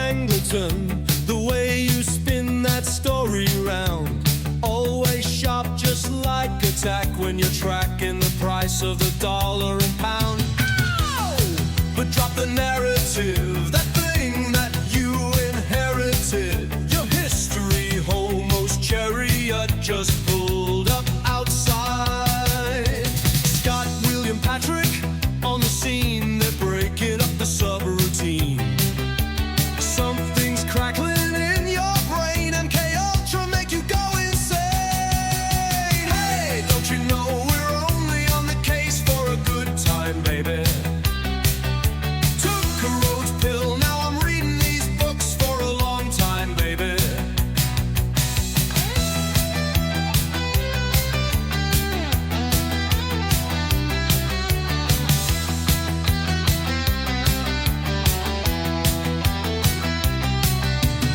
Angleton, the way you spin that story round. Always sharp, just like a tack when you're tracking the price of the dollar and pound. But drop the narrative, that thing that you inherited. Your history homos chariot just pulled up outside. Scott, William, Patrick on the scene, they're breaking up the subroutine. Something's crackling in your brain, and K-Ultra make you go insane. Hey, don't you know we're only on the case for a good time, baby? Took a Rhodes pill, now I'm reading these books for a long time, baby.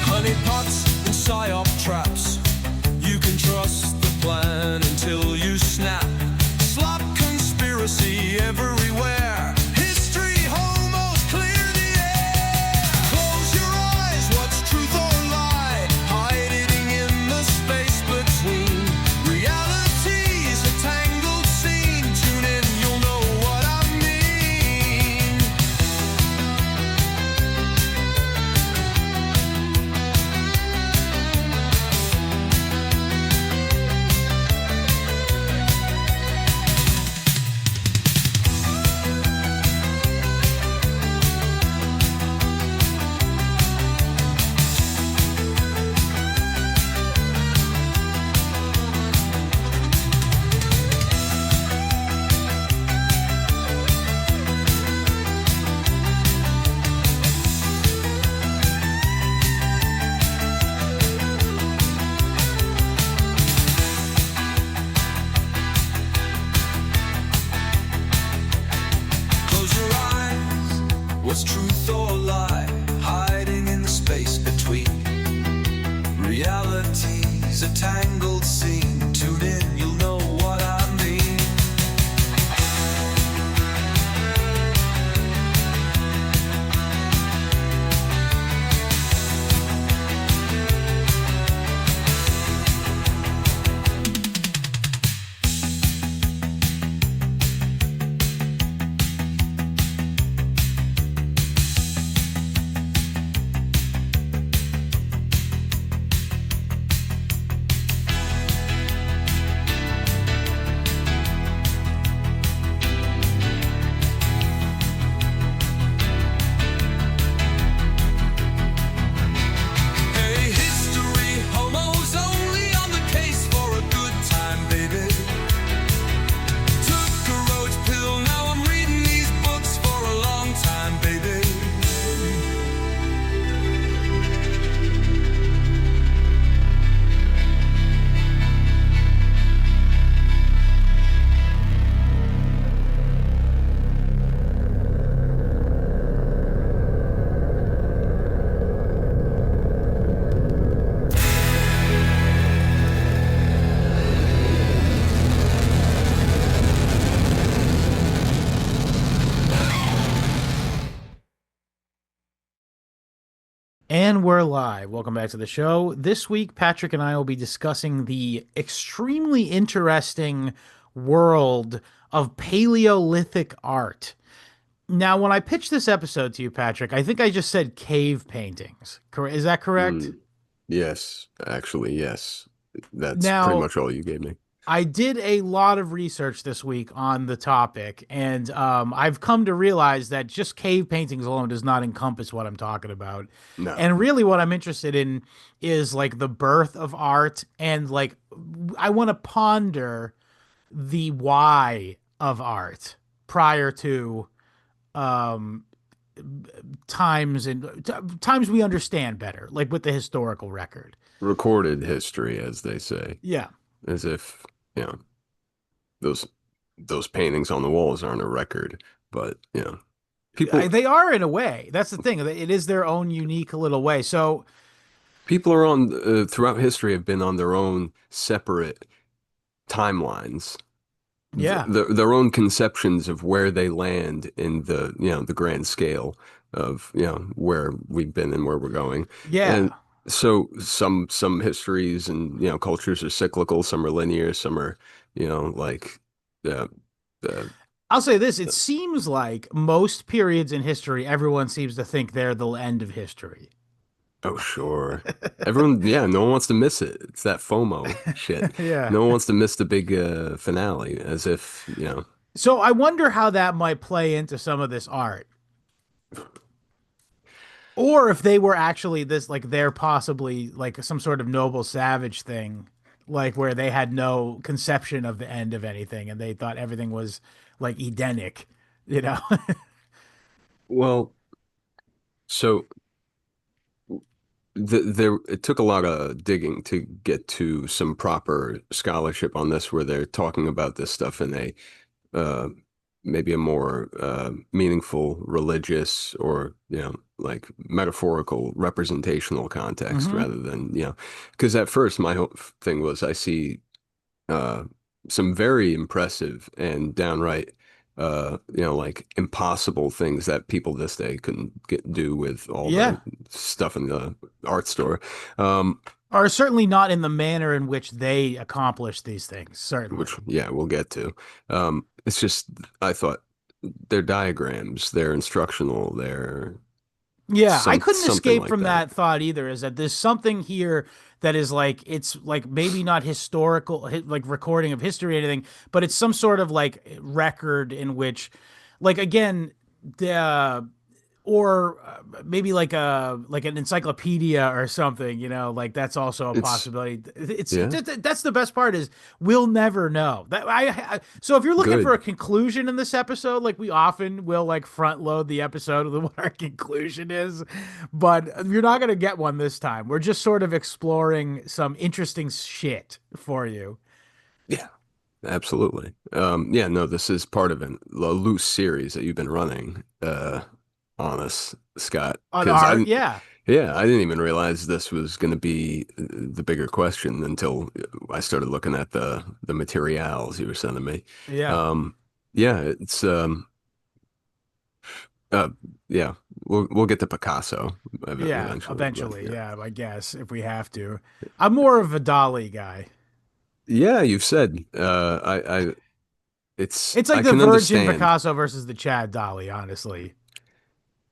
Honey pots and psyop traps, you can trust the plan until you snap. Slop conspiracy everywhere. History homos clear the air. Close your eyes, what's truth or lie? Hiding in the space between. Reality's a tangled scene. Tune in, you'll know what I mean. Close your eyes, what's truth or lie? Hiding in the space between. Reality's a tangled scene. Tune in, you'll know what I mean. Hey, history homos only on the case for a good time, baby. Took a Rhodes pill, now I'm reading these books for a long time, baby. And we're live. Welcome back to the show. This week, Patrick and I will be discussing the extremely interesting world of Paleolithic art. Now, when I pitched this episode to you, Patrick, I think I just said cave paintings. Is that correct? Yes, actually, yes. That's Now- pretty much all you gave me. I did a lot of research this week on the topic, and I've come to realize that just cave paintings alone does not encompass what I'm talking about. No. And really what I'm interested in is like the birth of art, and like I want to ponder the why of art prior to times we understand better, like with the historical record. Recorded history, as they say. Yeah. As if, you know, those paintings on the walls aren't a record, but, you know, people They are in a way. That's the thing. It is their own unique little way. So people are on throughout history have been on their own separate timelines. yeah. Their own conceptions of where they land in the, you know, the grand scale. of, where we've been and where we're going. And Yeah. so some histories and, cultures are cyclical, some are linear, some are, like uh, uh, I'll say this, it seems like most periods in history, everyone seems to think they're the end of history. oh, sure. Everyone, yeah, no one wants to miss it. It's that FOMO shit. Yeah. No one wants to miss the big finale, as if, So I wonder how that might play into some of this art. Or if they were actually this, like they're possibly like some sort of noble savage thing, like where they had no conception of the end of anything and they thought everything was like Edenic, you know? well, so there it took a lot of digging to get to some proper scholarship on this, where they're talking about this stuff in a uh, maybe a more meaningful religious or like metaphorical representational context Hmm. rather than because at first my whole thing was I see uh, some very impressive and downright like impossible things that people this day couldn't do with all Yeah. the stuff in the art store. Um, Or certainly not in the manner in which they accomplished these things, which, certainly. yeah, we'll get to. It's just I thought they're diagrams, they're instructional, they're Yeah, I couldn't something escape like from that. that thought either, is that there's something here that is like, it's like maybe not historical, like recording of history or anything, but it's some sort of like record in which, like, again, the or maybe like an encyclopedia or something, like that's also a It's possibility. yeah, That's the best part, is we'll never know that. So if you're looking for a good. conclusion in this episode, like we often will like front load the episode with what our conclusion is, but you're not gonna get one this time. We're just sort of exploring some interesting shit for you. Yeah, absolutely. Yeah, no, this is part of a loose series that you've been running on us, Scott. On Because I art, didn't, yeah. yeah, I didn't even realize this was going to be the bigger question until I started looking at the materials you were sending me. Yeah. Um, yeah, it's uh, yeah, we'll get to Picasso Yeah, eventually, but eventually. yeah, Yeah, I guess if we have to. I'm more of a Dali guy. yeah, you've said it's It's like I the can Virgin understand. Picasso versus the Chad Dali, honestly.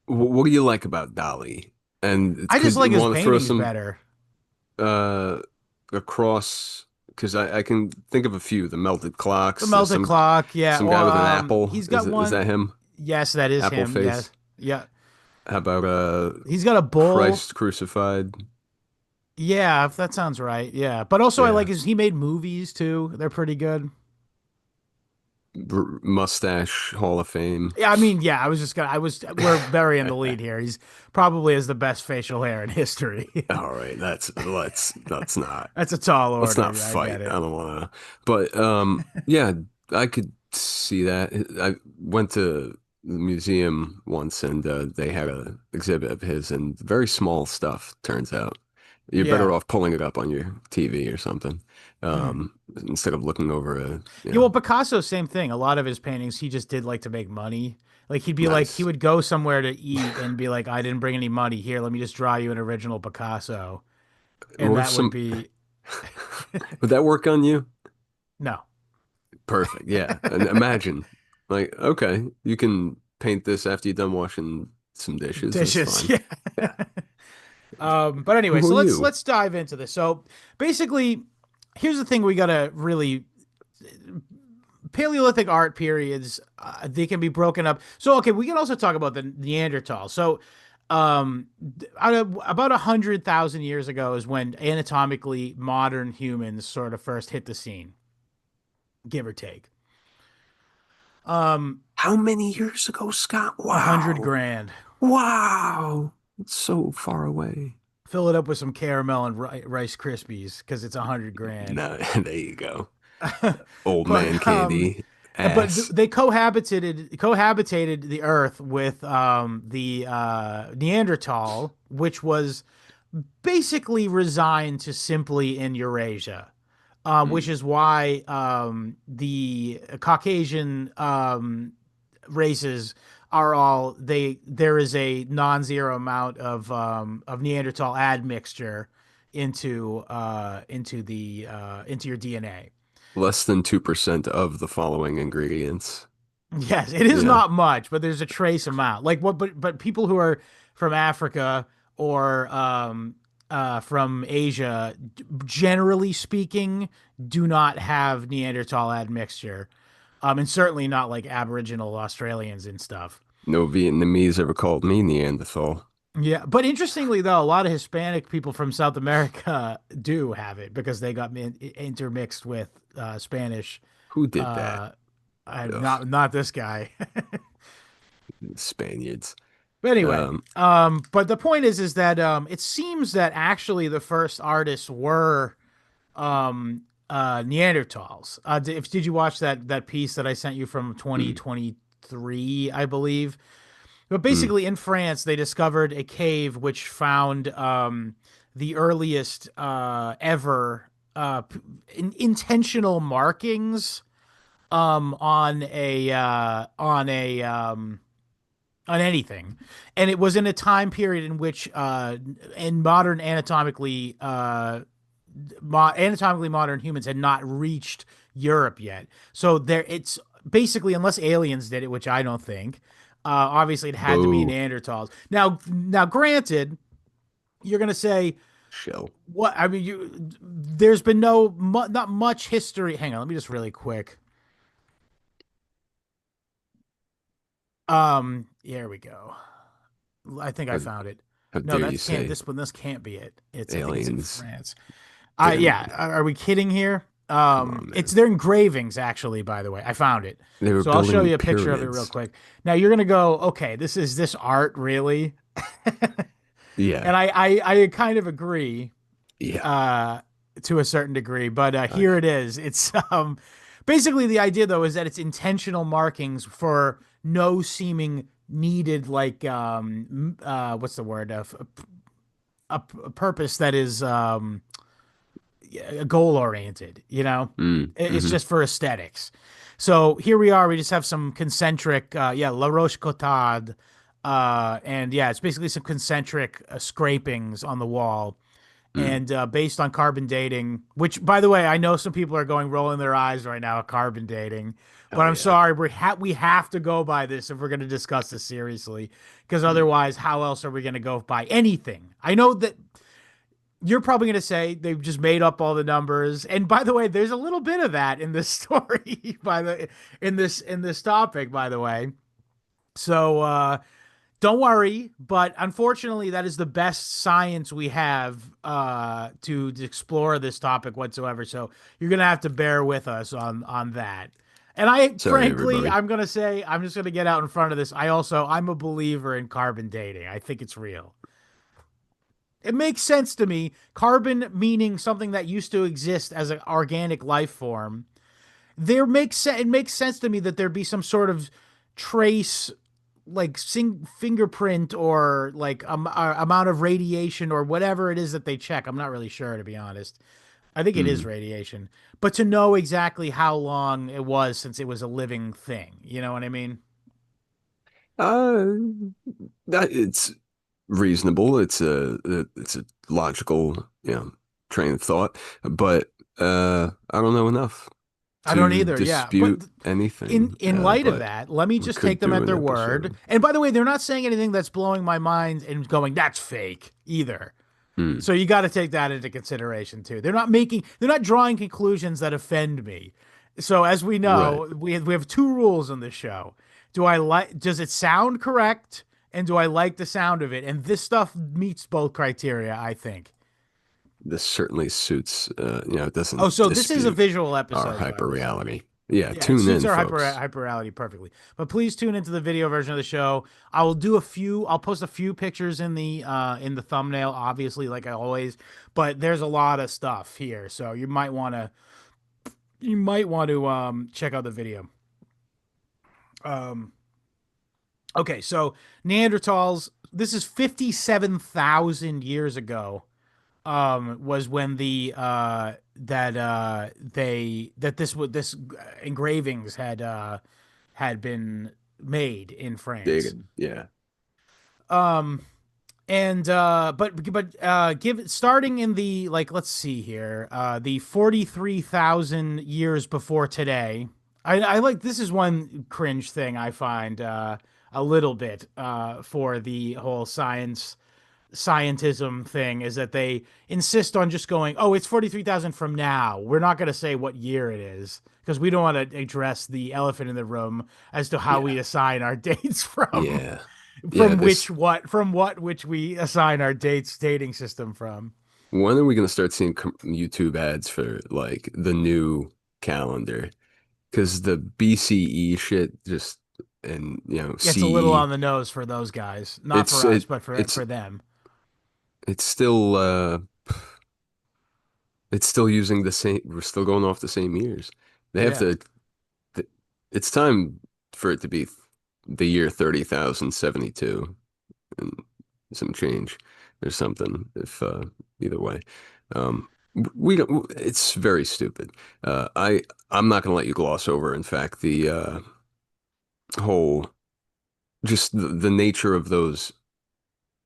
What do you like about Dali? And I just could like you his want to throw paintings some better. uh across? Because I can think of a few. The melted The clocks. There's Melted Clock, yeah. some guy with an apple. He's got Is one. that him? Yes, that is Apple him. Yeah, face. yeah. How about He's got a bull. Christ crucified? Yeah, if that sounds right. Yeah, but also I like Yeah. his. He made movies too. They're pretty good. Mustache Hall of Fame. Yeah, I mean, yeah. I was just gonna. I was. We're very in the lead here. He's probably has the best facial hair in history. All right, let's not That's a tall let's not order. I get fight. I it. don't want to. But yeah, I could see that. I went to the museum once, and they had a exhibit of his, and very small stuff. Turns out, you're better Yeah. off pulling it up on your TV or something, Mhm. instead of looking over a Yeah, well, Picasso, same thing. A lot of his paintings, he just did like to make money. Like he'd be like, he nice. would go somewhere to eat and be like, I didn't bring any money. Here, let me just draw you an original Picasso. And What were that would some? be Would that work on you? no Perfect. Yeah. And imagine, like, okay, you can paint this after you're done washing some dishes. That's dishes. fine. Yeah. Yeah. But anyway, Who so are you? let's dive into this. So basically, here's the thing we gotta really Paleolithic art periods, they can be broken up. So, okay, we can also talk about the Neanderthal. So, about 100,000 years ago is when anatomically modern humans sort of first hit the scene, give or take. Um, How many years ago, Scott? 100 Wow. grand. Wow. It's so far away. Fill it up with some caramel and Rice Krispies because it's 100 grand. No, there you go. Old man But candy. Ass. they cohabitated the Earth with the Neanderthal, which was basically resigned to simply in Eurasia, which Mm. is why the Caucasian races are all there is a non-zero amount of Neanderthal admixture into your DNA. Less than 2% of the following ingredients. Yes, it is Yeah. not much, but there's a trace amount. Like what but people who are from Africa or from Asia, generally speaking, do not have Neanderthal admixture. And certainly not like Aboriginal Australians and stuff. No Vietnamese ever called me Neanderthal. Yeah, but interestingly though, a lot of Hispanic people from South America do have it because they got intermixed with Spanish. Who did that? Uh, Ugh, not this guy. Spaniards. But anyway, Um, but the point is that it seems that actually the first artists were Neanderthals. Did you watch that piece that I sent you from mm, 2023, I believe? But mm. basically, in France, they discovered a cave which found the earliest ever intentional markings on anything, and it was in a time period in which in modern anatomically modern humans had not reached Europe yet. So there, it's basically, unless aliens did it, which I don't think. Obviously, it had to be Boo. Neanderthals. Now, granted, you're gonna say Shell. what? I mean, there's been not much history. Hang on, let me just really quick. Here we go. I think I How, found it. how No, dare you that can't. say This can't be it. I think it's in aliens? France. Damn Yeah. it. Are we kidding here? Come on, It's man. their engravings actually. By the way, I found it. They were So I'll show building you a picture of it real pyramids. quick. Now you're gonna go, okay, this art really? Yeah. And I kind of agree Yeah. uh, to a certain degree, but I, here it is. It's basically the idea though is that it's intentional markings for no seeming needed like what's the word a purpose that is goal oriented, you know? It's mm-hmm. just for aesthetics. So here we are. We just have some concentric, La Roche Cotard. And yeah, it's basically some concentric scrapings on the wall. Mm. And based on carbon dating, which, by the way, I know some people are going rolling their eyes right now at carbon dating, but Oh, I'm yeah. sorry, we have to go by this if we're going to discuss this seriously, because Mm. otherwise, how else are we going to go by anything? I know that you're probably going to say they've just made up all the numbers. And by the way, there's a little bit of that in this story in this topic, by the way. So don't worry, but unfortunately that is the best science we have to explore this topic whatsoever. So you're going to have to bear with us on that. And I Sorry, frankly, everybody. I'm going to say I'm just going to get out in front of this. I'm a believer in carbon dating. I think it's real. It makes sense to me. Carbon meaning something that used to exist as an organic life form. It makes sense to me that there be some sort of trace, like fingerprint or like amount of radiation or whatever it is that they check. I'm not really sure, to be honest. I think it is Mm. radiation, but to know exactly how long it was since it was a living thing, you know what I mean? Uh, that it's reasonable. It's a logical, train of thought. But I don't know enough I don't to either. Yeah, but dispute anything. in light of But that, let me we just take could them do at an their word. episode. And by the way, they're not saying anything that's blowing my mind and going, that's fake either. Hmm. So you got to take that into consideration too. They're not drawing conclusions that offend me. So as we Right. know, we have two rules on this show. Does it sound correct? And do I like the sound of it? And this stuff meets both criteria, I think. This certainly suits, it Oh, doesn't so this is a dispute visual our episode, by hyper the way. reality. Yeah, Yeah, it tune suits in, our folks. hyperreality perfectly. But please tune into the video version of the show. I will do a few. I'll post a few pictures in the thumbnail, obviously, like I always. But there's a lot of stuff here, so you might want to check out the video. Um, okay, so Neanderthals. This is 57,000 years ago. Was when the that they that this engravings had been made in France. Digging. Yeah. Um, and give starting in the like let's see here, the 43,000 years before today. I like this is one cringe thing I find a little bit for the whole scientism thing is that they insist on just going, oh, it's 43,000 from now. We're not going to say what year it is because we don't want to address the elephant in the room as to how we Yeah. assign our dates Yeah. Yeah. from what which we assign our dating system from. When are we going to start seeing YouTube ads for like the new calendar? Because the BCE shit just, and It's a little CE, on the nose for those guys, not it's for us, it but it's for them. it's still it's still using the same. We're still going off the same years. They have Yeah. to. It's time for it to be the year 30,072 and some change or something. If either way, we don't. It's very stupid. I'm not going to let you gloss over. In fact, the whole just the nature of those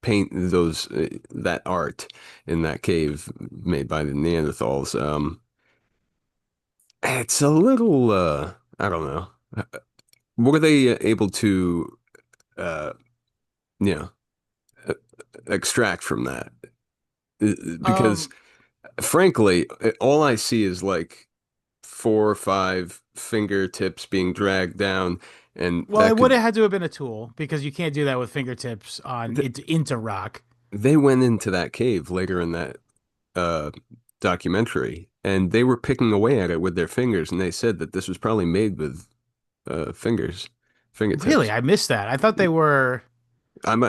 paint those that art in that cave made by the Neanderthals. It's a little I don't know. Were they able to uh you know uh, extract from that? Because Um, frankly, all I see is like 4 or 5 fingertips being dragged down, and well, that it would could have had to have been a tool because you can't do that with fingertips on th into rock. they went into that cave later in that uh documentary, and they were picking away at it with their fingers, and they said that this was probably made with fingers, Really, fingertips. I missed that. I thought they were. I'm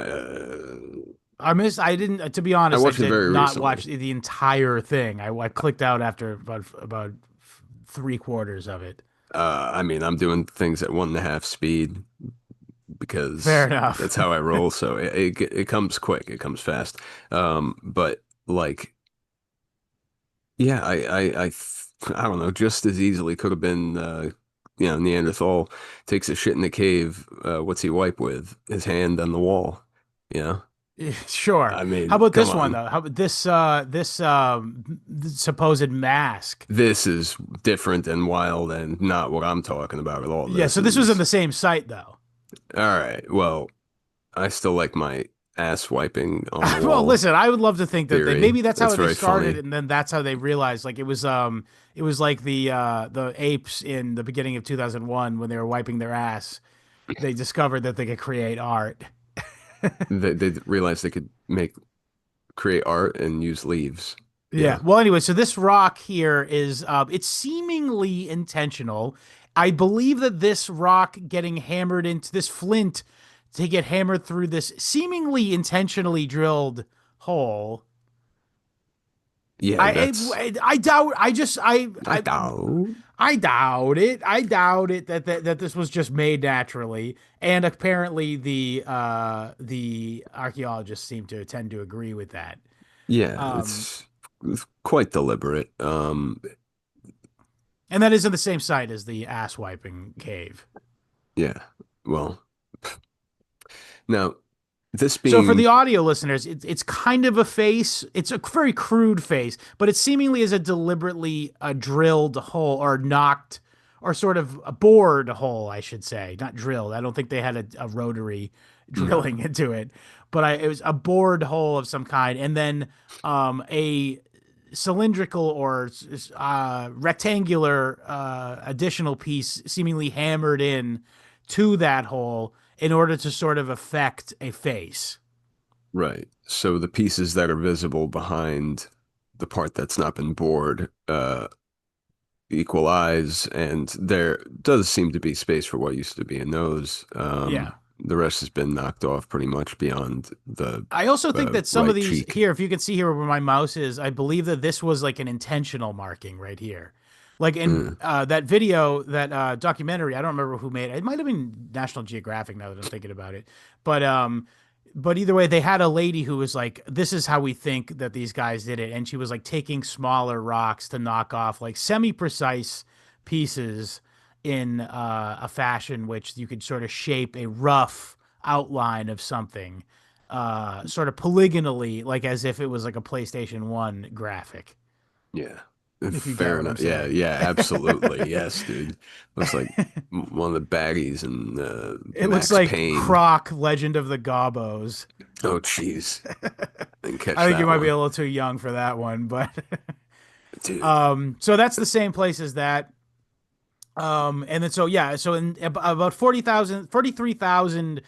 I missed. I didn't. To be I honest, I watched it did very not recently. watch the entire thing. I clicked out after about three quarters of it. I mean, I'm doing things at 1.5 speed Fair because enough. that's how I roll. So it comes quick, it comes fast. But like, yeah, I don't know, just as easily could have been, Neanderthal takes a shit in the cave. What's he wipe with? His hand on the wall. You know, Sure. I How mean, about come this one on. though? How about this supposed mask? This is different and wild and not what I'm talking about at all. Yeah. This So this was in is the same site though. all right. Well, I still like my ass wiping on the Well, wall listen, I would love to think that they theory. maybe that's It's how they very started, funny. and then that's how they realized like it was like the apes in the beginning of 2001 when they were wiping their ass. They discovered that they could create art. They realized they could create art and use leaves. Yeah. Yeah. Well, anyway, so this rock here is it's seemingly intentional. I believe that this rock getting hammered into this flint to get hammered through this seemingly intentionally drilled hole. Yeah, that's I doubt. I doubt. I doubt it. I doubt it that this was just made naturally. And apparently the archaeologists seem to tend to agree with that. Yeah, Um, it's quite deliberate. and that is in the same site as the ass wiping cave. Yeah. Well, now this So for the being audio listeners, it's kind of a face. It's a very crude face, but it seemingly is a deliberately drilled hole or knocked or sort of a bored hole, I should say, not drilled. I don't think they had a rotary no. drilling into it, but it was a bored hole of some kind, and then a cylindrical or rectangular additional piece seemingly hammered in to that hole in order to sort of affect a face. Right. So the pieces that are visible behind the part that's not been bored equalize, and there does seem to be space for what used to be a nose. Yeah. The rest has been knocked off pretty much beyond the I also think that some of right these cheek. here, if you can see here where my mouse is, I believe that this was like an intentional marking right here. Like in Mm, that video, that documentary, I don't remember who made it. It might have been National Geographic now that I'm thinking about it. But either way, they had a lady who was like, "This is how we think that these guys did it," and she was like taking smaller rocks to knock off like semi-precise pieces in a fashion which you could sort of shape a rough outline of something, sort of polygonally, like as if it was like a PlayStation 1 graphic, Yeah. if you get Fair what I'm enough. Yeah, saying. yeah, absolutely. Yes, dude. Looks like one of the baddies in It looks Max like Payne. Croc, Legend of the Gobbos. Oh, jeez. Didn't I catch think you that might be a one. little too young for that one, but Dude, so that's the same place as that. And then so yeah, so in about 40,000, 43,000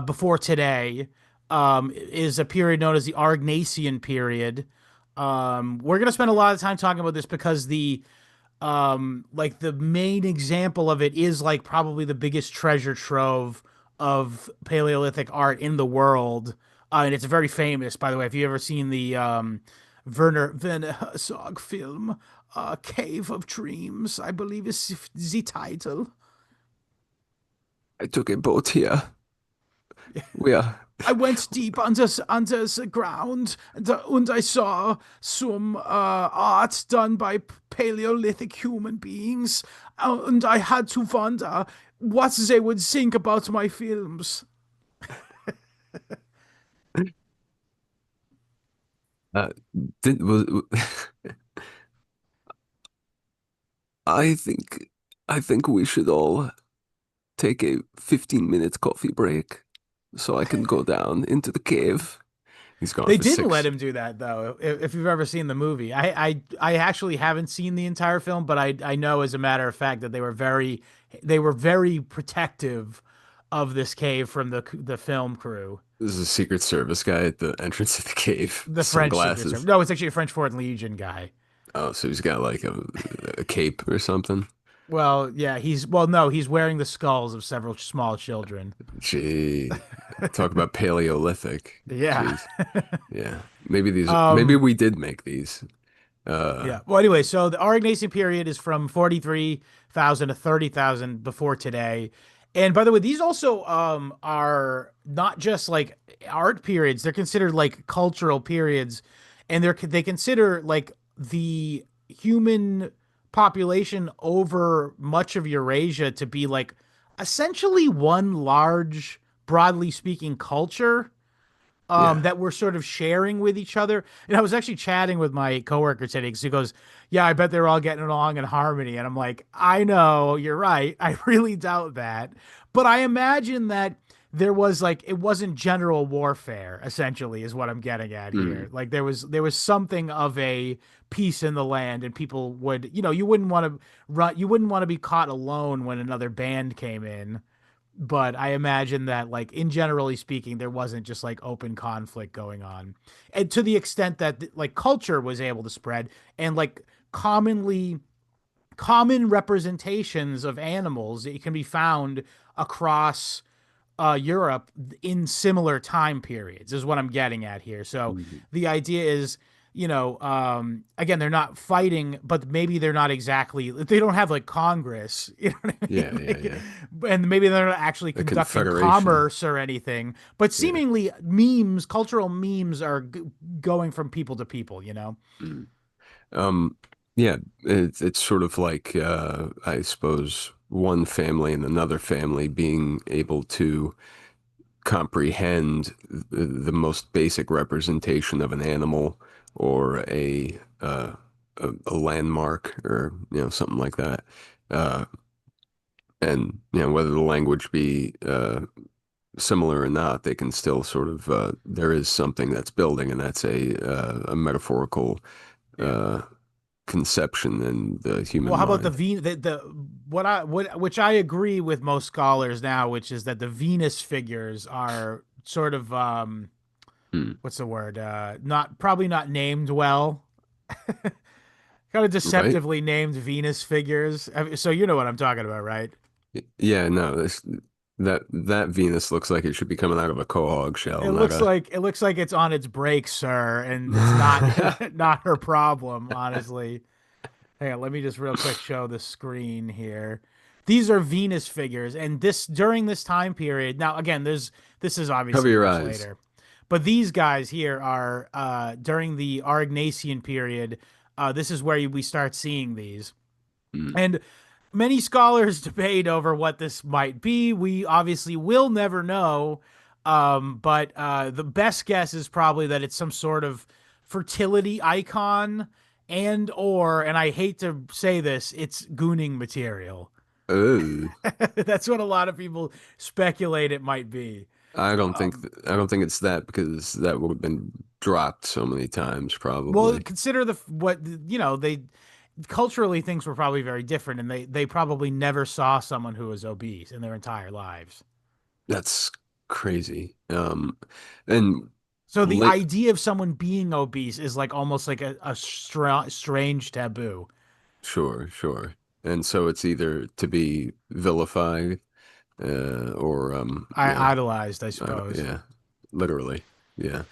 before today, is a period known as the Aurignacian period. We're gonna spend a lot of time talking about this because like the main example of it is like probably the biggest treasure trove of Paleolithic art in the world. And it's very famous, by the way. If you ever seen the Werner Herzog film, Cave of Dreams, I believe is the title. I took a boat here. We are. I went deep under the ground, and I saw some art done by Paleolithic human beings, and I had to wonder what they would think about my films. Uh, did was I think I think we should all take a 15-minute coffee break so I can go down into the cave. He's gone They for didn't let six. him do that though. If you've ever seen the movie, I actually haven't seen the entire film, but I know as a matter of fact that they were very protective of this cave from the film crew. This is a Secret Service guy at the entrance of the cave. The French Secret Service. Sunglasses. No, it's actually a French Foreign Legion guy. Oh, so he's got like a cape or something. Well, yeah, no, he's wearing the skulls of several small children. Gee, talk about Paleolithic. Yeah. Jeez. Yeah. Maybe Um, we did make these. Uh, yeah. Well, anyway, so the Aurignacian period is from 43,000 to 30,000 before today. And by the way, these also are not just like art periods, they're considered like cultural periods, and they consider like the human population over much of Eurasia to be like essentially one large, broadly speaking, culture yeah. that we're sort of sharing with each other. And I was actually chatting with my coworker today because he goes, "Yeah, I bet they're all getting along in harmony." And I'm like, "I know, you're right. I really doubt that." But I imagine that there was like it wasn't general warfare, essentially, is what I'm getting at here. Mm, Like there was something of a peace in the land, and people would, you wouldn't want to you wouldn't want to be caught alone when another band came in, but I imagine that like in generally speaking there wasn't just like open conflict going on, and to the extent that like culture was able to spread, and like common representations of animals that can be found across Europe in similar time periods is what I'm getting at here. So mm. the idea is, again, they're not fighting, but maybe they're not exactly, they don't have like Congress, you know what I mean? Yeah, yeah, yeah. And maybe they're not actually A conducting confederation. commerce or anything, but Yeah. seemingly cultural memes are going from people to people, you know? Mm. Um, yeah, it's sort of like I suppose one family and another family being able to comprehend the most basic representation of an animal or a landmark or something like that. Uh, and whether the language be similar or not, they can still sort of there is something that's building, and that's a metaphorical Yeah. uh, conception in the human Well, how about the mind. Venus? The what which I agree with most scholars now, which is that the Venus figures are sort of Hmm. what's the word? Not probably not named well. Kind of Right? deceptively named Venus figures. So you know what I'm talking about, right? Yeah, no, that Venus looks like it should be coming out of a quahog shell, not a. It looks like it's on its brakes, sir, and it's not not her problem, honestly. Hang on, let me just real quick show the screen here. These are Venus figures, and this during this time period. Now, again, this is Cover obviously your much eyes. later, but these guys here are during the Aurignacian period. This is where we start seeing these, Mm, and Many scholars debate over what this might be. We obviously will never know. But the best guess is probably that it's some sort of fertility icon and I hate to say this, it's gooning material. Oh, That's what a lot of people speculate it might be. I don't think it's that because that would have been dropped so many times Well, probably. consider what they culturally things were probably very different, and they probably never saw someone who was obese in their entire lives. That's crazy. And So the late, idea of someone being obese is like almost like a strange taboo. sure, sure. And so it's either to be vilified, or I idolized, I suppose. yeah, literally, yeah.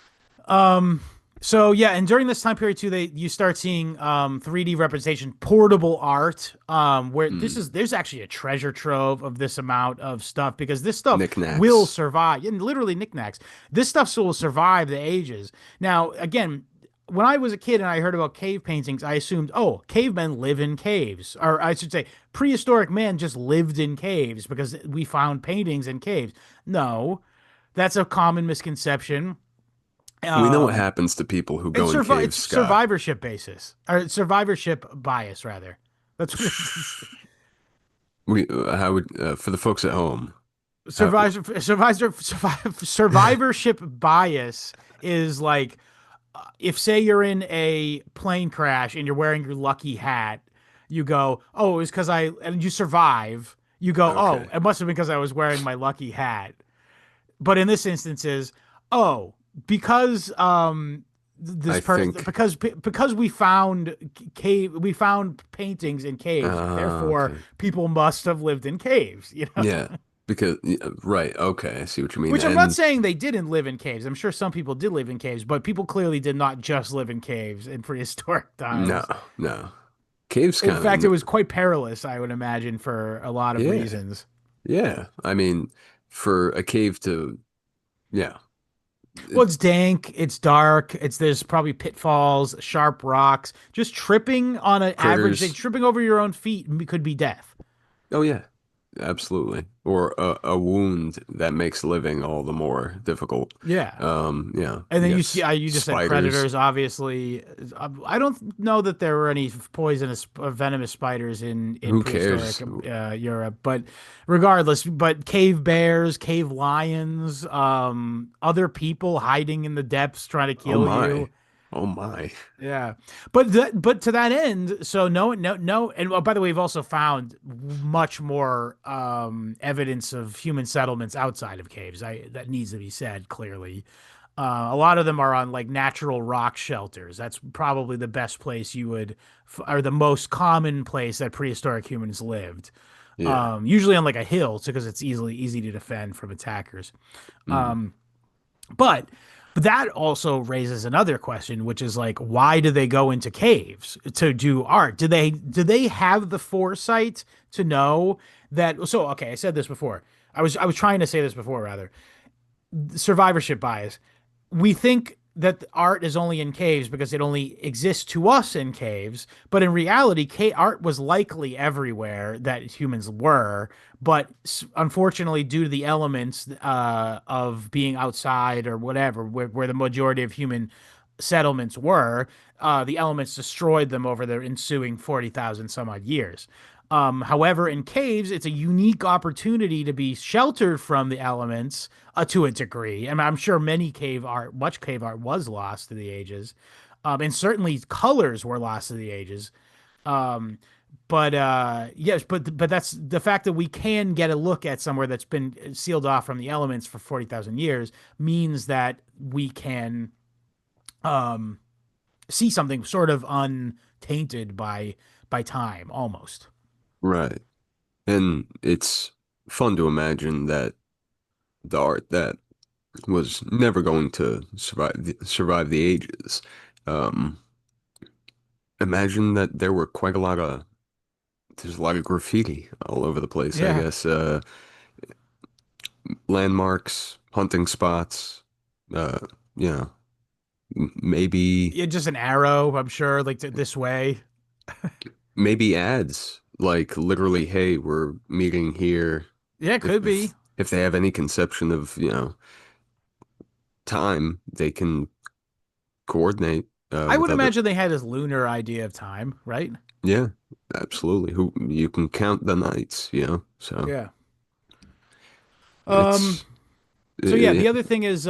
Um, so yeah, and during this time period too, they you start seeing 3D representation, portable art, where Mm. there's actually a treasure trove of this amount of stuff because this stuff will Knickknacks. survive, and literally knickknacks. This stuff will survive the ages. Now, again, when I was a kid and I heard about cave paintings, I assumed, oh, cavemen live in caves, or I should say, prehistoric man just lived in caves because we found paintings in caves. No, that's a common misconception. We know what Um, happens to people who it's go in caves, Scott. survivorship basis or survivorship bias rather. That's what it is. We how would for the folks at home, how, Survivorship bias is like if say you're in a plane crash and you're wearing your lucky hat, you go, oh, it was because I and you survive. You go, oh, okay. it must have been because I was wearing my lucky hat. But in this instance is, oh, because this I person think because we found paintings in caves, therefore okay. people must have lived in caves, Yeah, because yeah, right, okay, I see what you mean. Which I'm not And saying they didn't live in caves. I'm sure some people did live in caves, but people clearly did not just live in caves in prehistoric no, times. no. Caves In fact, it kind was of quite perilous, I would imagine, for a lot of yeah. reasons. Yeah. I mean, for a cave to yeah, Well, it, it's dank, it's dark, it's there's probably pitfalls, sharp rocks. Just tripping on an average day, critters. tripping over your own feet could be death. Oh yeah. Absolutely. Or a wound that makes living all the more difficult. Yeah. Yeah, And you then got you just said spiders. predators, obviously. I don't know that there were any poisonous, venomous spiders in Who prehistoric cares? Europe, but regardless, but cave bears, cave lions, other people hiding in the depths trying to Oh kill you. my. Oh my. Yeah, but to that end, so no, and by the way, we've also found much more evidence of human settlements outside of caves. That needs to be said clearly. A lot of them are on like natural rock shelters. That's probably the best place or the most common place that prehistoric humans lived. Yeah. Usually on like a hill, because it's easy to defend from attackers. Mm. But that also raises another question, which is like, why do they go into caves to do art? Do they have the foresight to know that? So okay, I said this before. I was trying to say this before rather. Survivorship bias. We think that art is only in caves because it only exists to us in caves, but in reality, art was likely everywhere that humans were. But unfortunately, due to the elements of being outside or whatever, where the majority of human settlements were, the elements destroyed them over the ensuing 40,000 some odd years. However, in caves, it's a unique opportunity to be sheltered from the elements to a degree. I mean, I'm sure much cave art was lost to the ages, and certainly colors were lost to the ages. Um, but yes, but that's the fact that we can get a look at somewhere that's been sealed off from the elements for 40,000 years means that we can um, see something sort of untainted by time almost. Right. And it's fun to imagine that the art that was never going to survive the ages. Um, Imagine that there were quite a lot of there's a lot of graffiti all over the place, I Yeah. guess. Landmarks, hunting spots, uh, you know, maybe Yeah, just an arrow, I'm sure, like this way. maybe ads like literally, hey, we're meeting here. Yeah, it could be. If they have any conception of, time, they can coordinate I with would other. imagine they had this lunar idea of time, right? Yeah, absolutely. Who you can count the nights, so Yeah. Um, it's So yeah, it, the other thing is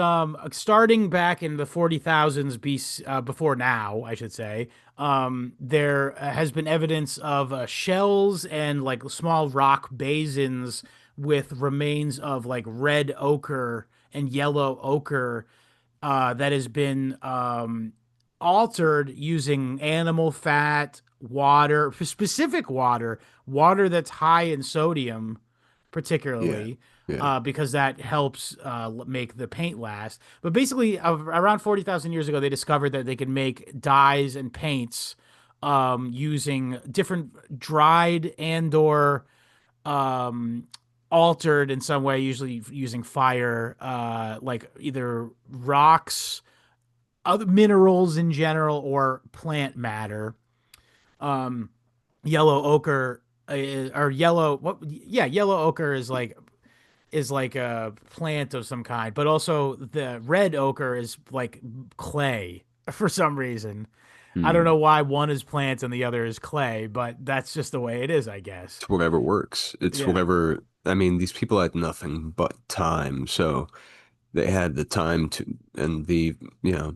starting back in the 40,000s BC, before now, I should say, there has been evidence of shells and like small rock basins with remains of like red ochre and yellow ochre that has been altered using animal fat, water, specific water, water that's high in sodium, yeah, particularly, yeah. because that helps make the paint last. But basically, around 40,000 years ago, they discovered that they could make dyes and paints using different dried and/or um, altered in some way, usually using fire, like either rocks, other minerals in general, or plant matter. Um, Yellow ochre or yellow what? Yeah, yellow ochre is like a plant of some kind, but also the red ochre is like clay for some reason. I don't Hmm. know why one is plant and the other is clay, but that's just the way it is, I guess. It's whatever works. It's Yeah. whatever. I mean, these people had nothing but time, so they had the time to, and you know,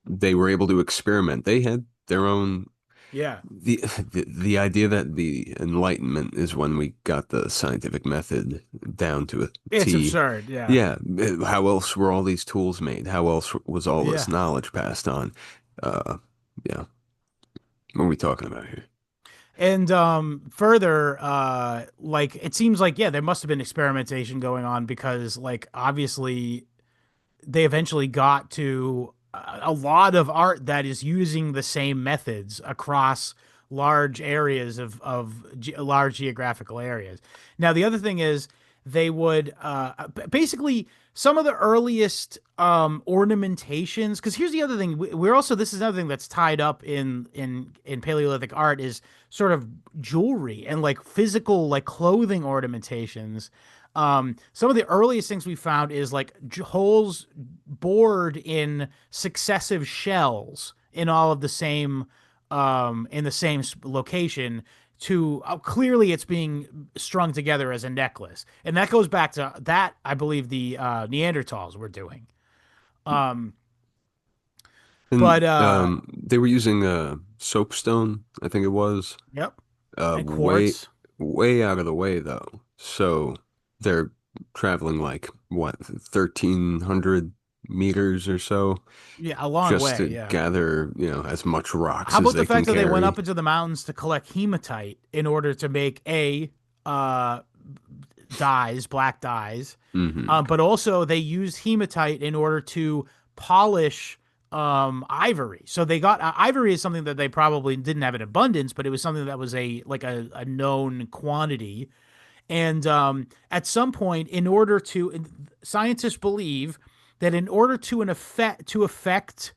they were able to experiment. They had their own. Yeah. The idea that the Enlightenment is when we got the scientific method down to a It's T. absurd. Yeah. Yeah, how else were all these tools made? How else was all this Yeah. knowledge passed on? Uh, yeah, what are we talking about here? And further, like it seems like yeah, there must have been experimentation going on because like obviously they eventually got to a lot of art that is using the same methods across large areas of large geographical areas. Now, the other thing is they would basically some of the earliest ornamentations. Because here's the other thing: we're also this is another thing that's tied up in Paleolithic art is sort of jewelry and like physical like clothing ornamentations. Some of the earliest things we found is like holes bored in successive shells in all of the same in the same location to clearly it's being strung together as a necklace, and that goes back to that I believe the Neanderthals were doing. Um, but And they were using soapstone, I think it was. yep, and Way quartz. way out of the way though. So they're traveling like what, 1,300 meters or so Yeah, a long just way. to Yeah. gather, as much rocks How as about the they can fact that they went up carry. into the mountains to collect hematite in order to make uh dyes, black dyes, Hmm. but also they used hematite in order to polish ivory. So they got ivory is something that they probably didn't have in abundance, but it was something that was a known quantity. And at some point, in order to scientists believe that in order to affect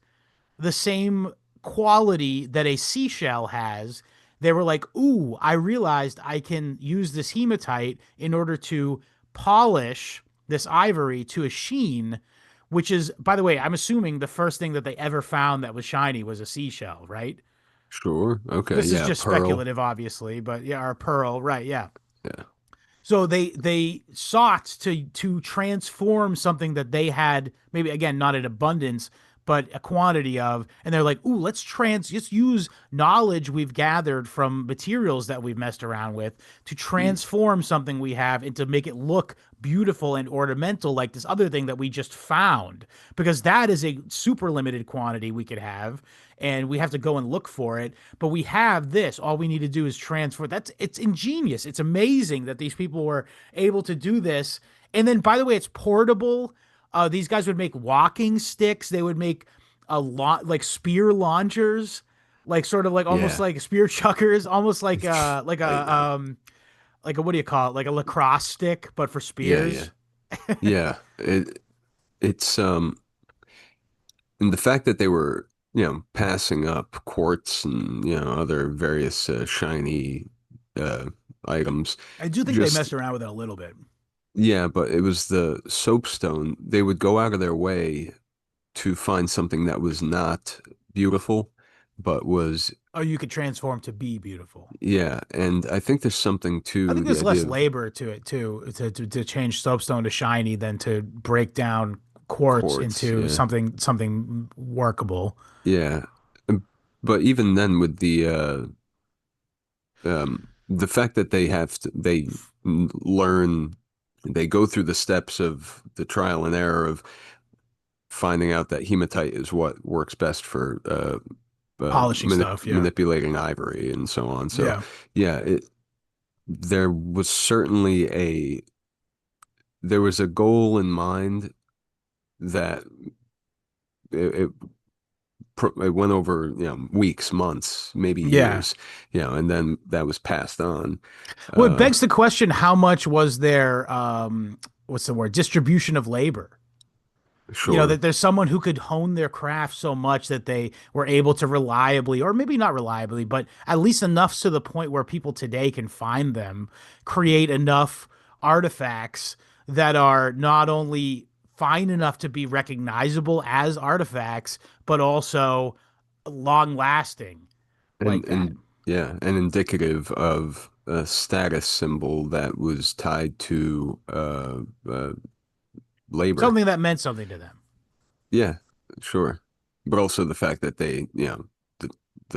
the same quality that a seashell has, they were like, "Ooh, I realized I can use this hematite in order to polish this ivory to a sheen." Which is, by the way, I'm assuming the first thing that they ever found that was shiny was a seashell, right? Sure. Okay. This is Yeah. just Pearl. speculative, obviously, but yeah, or pearl, right? Yeah. Yeah. So they sought to transform something that they had maybe again not in abundance but a quantity of, and they're like, ooh, just use knowledge we've gathered from materials that we've messed around with to Mm. transform something we have and to make it look beautiful and ornamental like this other thing that we just found, because that is a super limited quantity we could have and we have to go and look for it, but we have this, all we need to do is transfer. It's ingenious, it's amazing that these people were able to do this. And then by the way, it's portable. These guys would make walking sticks, they would make a lot like spear launchers, like sort of like almost Yeah. like spear chuckers, almost I know. like a what do you call it, like a lacrosse stick but for Yeah. Yeah. spears. Yeah. It's and the fact that they were passing up quartz and other various shiny uh, items. I do think they Just messed around with it a little bit. yeah, but it was the soapstone. They would go out of their way to find something that was not beautiful, but was Oh, you could transform to be beautiful. yeah. And I think there's something I to think the there's less idea of labor to it too, to change soapstone to shiny than to break down quartz quartz. into Yeah, something workable. yeah. But even then, with the fact that they learn, they go through the steps of the trial and error of finding out that hematite is what works best for Polishing stuff, yeah. manipulating ivory and so on. So Yeah. yeah, there was certainly there was a goal in mind that it it went over weeks, months, maybe Yeah. years, and then that was passed on. Well, it Uh, begs the question, how much was their what's the word? Distribution of labor. You know, sure. that there's someone who could hone their craft so much that they were able to reliably, or maybe not reliably, but at least enough to the point where people today can find them, create enough artifacts that are not only fine enough to be recognizable as artifacts, but also long lasting like that. And yeah, and indicative of a status symbol that was tied to labor. Something that meant something to them. Yeah, sure. But also the fact that the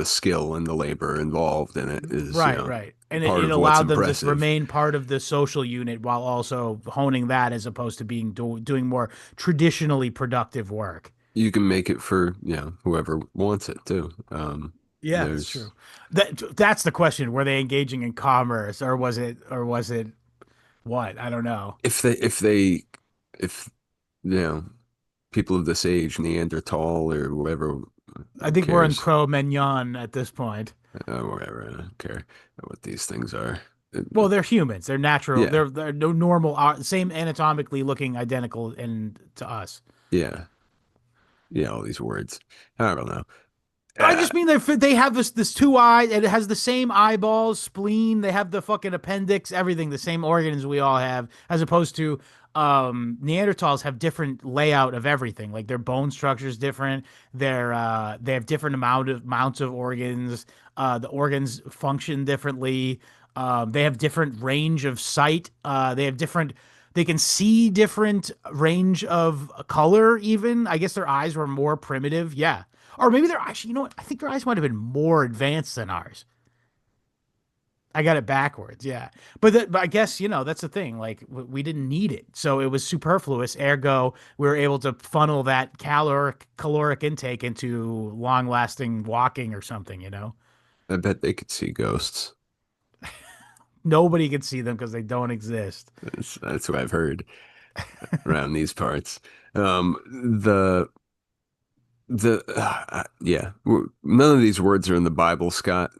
skill and the labor involved in it is, Right, right. And it, part it of what's allowed them to impressive. remain part of the social unit while also honing that as opposed to doing more traditionally productive work. You can make it for, whoever wants it too. Yeah, that's There's true. That's the question. Were they engaging in commerce or was it what? I don't know. if you know people of this age, Neanderthal or whatever, I who think we're in cares? Cro-Magnon at this point. Whatever, I don't care what these things are. Well, they're humans. They're natural. Yeah, They're no normal, same anatomically looking identical in to us. yeah, yeah. All these words. I don't know. I Uh, just mean they have this two eye. It has the same eyeballs, spleen. They have the fucking appendix, everything, the same organs we all have, as opposed to Neanderthals have different layout of everything. Like their bone structure is different. They have different amounts of organs. The organs function differently. They have different range of sight. They have different. They can see different range of color. Even I guess their eyes were more primitive. Yeah, or maybe they're actually, you know what? I think their eyes might have been more advanced than ours. I got it backwards. Yeah. But I guess, that's the thing. Like we didn't need it. So it was superfluous. Ergo, we were able to funnel that caloric intake into long lasting walking or something. I bet they could see ghosts. Nobody can see them because they don't exist. That's what I've heard around these parts. The yeah, none of these words are in the Bible, Scott.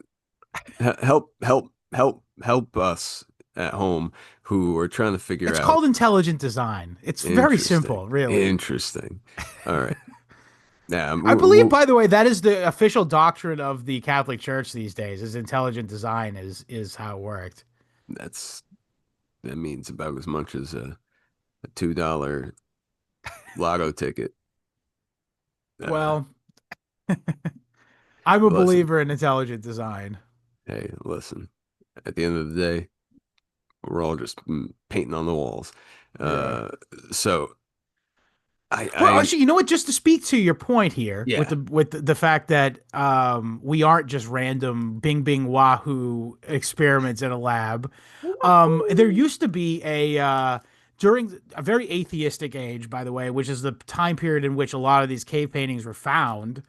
Help us at home who are trying to figure It's out. called intelligent design. It's very Interesting. simple, really. Interesting. All right. Yeah, I believe, by the way, that is the official doctrine of the Catholic Church these days. Is intelligent design is how it worked. that's that means about as much as a $2 lotto ticket. Uh, Well, I'm a listen, believer in intelligent design. hey, listen. At the end of the day, we're all just painting on the walls. Yeah. Uh, so Well, I actually, you know what? Just to speak to your point here, with yeah. the fact that we aren't just random Bing Bing Wahoo experiments in a lab. There Woohoo! used to be during a very atheistic age, by the way, which is the time period in which a lot of these cave paintings were found.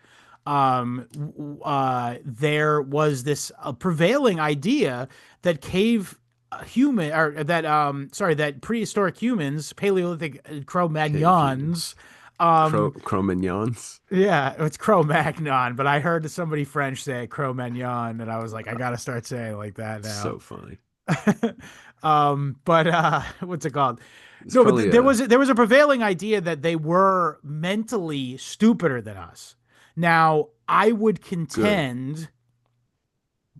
There was this prevailing idea that cave human or that sorry that prehistoric humans, Paleolithic Cave Cro-Magnons, humans. um, Cro-Magnons. yeah, it's Cro-Magnon, but I heard somebody French say Cro-Magnon, and I was like, I gotta start saying it like that now. So funny. But what's it called? It's No, but probably there a was there was a prevailing idea that they were mentally stupider than us. Now, I would Good. contend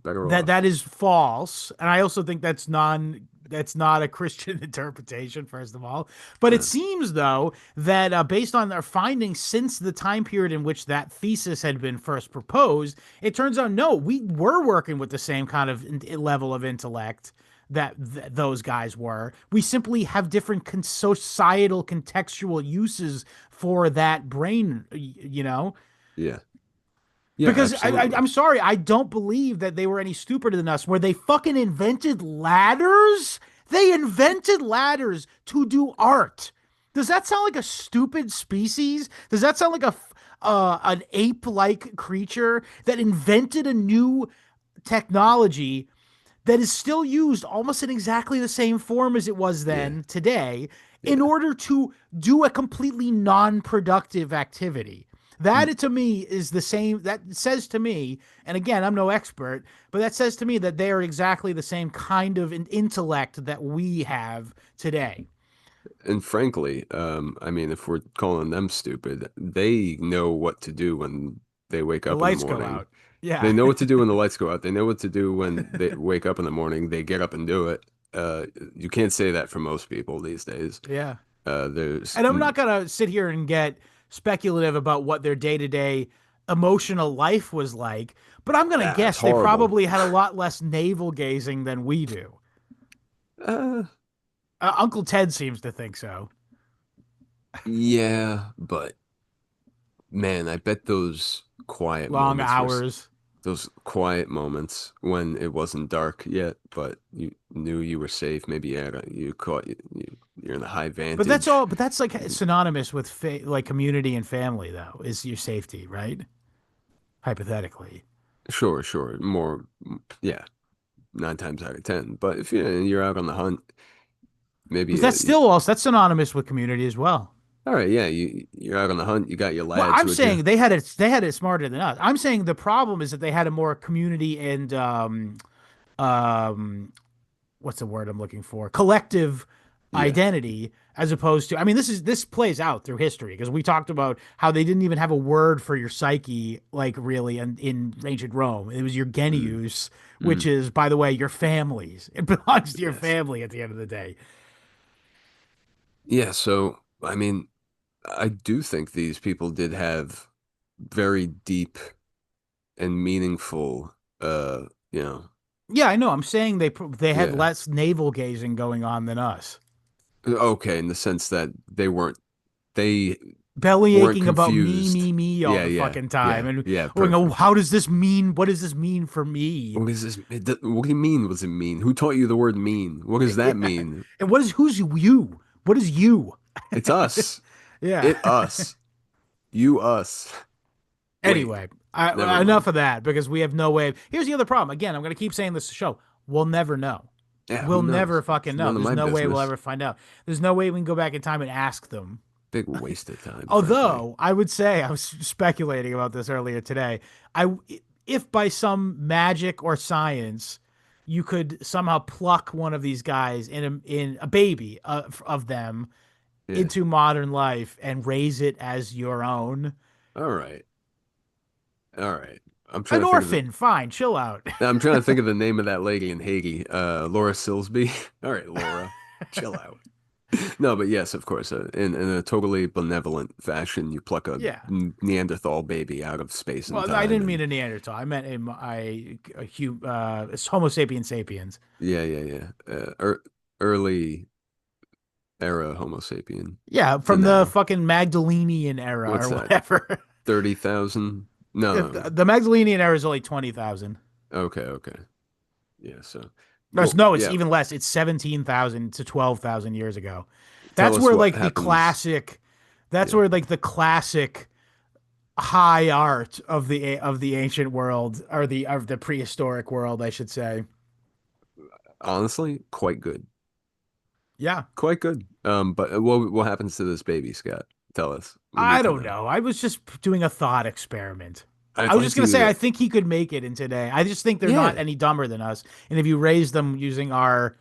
Better that off. that is false, and I also think that's not a Christian interpretation, first of all. But it Uh, seems, though, that based on their findings since the time period in which that thesis had been first proposed, it turns out no, we were working with the same kind of level of intellect that those guys were. We simply have different societal contextual uses for that brain, you know? yeah. Yeah, Because absolutely. I'm sorry, I don't believe that they were any stupider than us. Where they fucking invented ladders? They invented ladders to do art. Does that sound like a stupid species? Does that sound like an ape-like creature that invented a new technology that is still used almost in exactly the same form as it was Yeah. then today in Yeah. order to do a completely non-productive activity. Mm. That to me is the same. That says to me, and again, I'm no expert, but that says to me that they are exactly the same kind of intellect that we have today. And frankly, I mean, if we're calling them stupid, they know what to do when they wake The up in the lights go morning. out. They Yeah. know what to do when the lights go out. They know what to do when they wake up in the morning. They get up and do it. You can't say that for most people these days. Yeah. There's, And I'm not going to sit here and get speculative about what their day to day emotional life was like, but I'm going to it's guess they horrible. probably had a lot less navel gazing than we do. Uh, Uncle Ted seems to think so. yeah, but man, I bet those quiet Long moments were hours. those quiet moments when it wasn't dark yet, but you knew you were safe. Maybe you caught you're in a high But that's vantage. all. But that's like You synonymous with like community and family, though, is your safety, right? Hypothetically, Sure, sure, more, yeah, 9 times out of 10. But if you're out on the hunt, because maybe that's still also that's synonymous with community as well. all right, yeah, you're out on the hunt. You got your Well, lads I'm with you. saying they had it smarter than us. I'm saying the problem is that they had a more community and um what's the word I'm looking for? Collective Yeah. identity as opposed to, I mean, this plays out through history because we talked about how they didn't even have a word for your psyche, like really in ancient Rome. It was your Mm, genius, which mm, is, by the way, your families. It belongs to your yes. family at the end of the day. Yeah. So I mean, I do think these people did have very deep and meaningful, you know, Yeah, I know. I'm saying they had yeah. less navel gazing going on than us. Okay, in the sense that they Belly weren't aching about confused. me all Yeah, the yeah, fucking time yeah, and yeah, going, oh, perfect. how does this mean? What does this mean for me? What is this? What do you mean? What's it mean? Who taught you the word mean? What does that Yeah. mean? And who's you? What is you? It's us. Yeah. It us. You us. Wait, Anyway, never enough mind. of that because we have no way. Here's the other problem. Again, I'm going to keep saying this show. We'll never know. Yeah, We'll who never knows? fucking It's know. none of There's my no way we'll business. ever find out. There's no way we can go back in time and ask them. Big waste of time, frankly. Although I would say I was speculating about this earlier today. I if by some magic or science you could somehow pluck one of these guys in a baby of them Yeah. into modern life and raise it as your own, All right. All right. I'm trying an to think of the orphan, fine, chill out. I'm trying to think of the name of that lady in Haiti. Laura Silsby. All right, Laura. Chill out. No, but yes, of course. In a totally benevolent fashion, you pluck a Yeah. Neanderthal baby out of space and Well, I time, didn't mean and a Neanderthal. I meant it's Homo sapiens sapiens. yeah, yeah, yeah. Early era Homo sapien Yeah, to from the now. fucking Magdalenian era What's or that? whatever. 30,000? No, no, no. The Magdalenian era is only 20,000. Okay, okay. Yeah, so No, well, no, it's yeah. even less. It's 17,000 to 12,000 years ago. Tell That's us where what like the happens. classic. That's Yeah. where like the classic high art of the ancient world or the prehistoric world, I should say. Honestly, quite good. Yeah, Quite good. But what happens to this baby, Scott? Tell us. We I need to don't know. know. I was just doing a thought experiment. I I'd was like just gonna say to, I think he could make it in today. I just think they're not yeah. any dumber than us. And if you raise them using our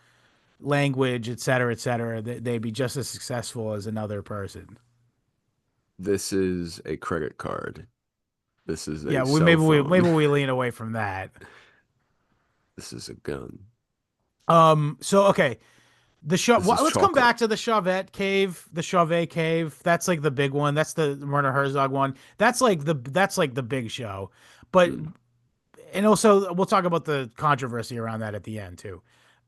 language, et cetera, they'd be just as successful as another person. This is a credit card. This is a Yeah, cell maybe phone. we lean away from that. This is a gun. So okay, This is let's come chocolate. back to the Chauvet cave, the Chauvet cave. That's like the big one. That's the Werner Herzog one. That's like the big show. But Mm. and also we'll talk about the controversy around that at the end too.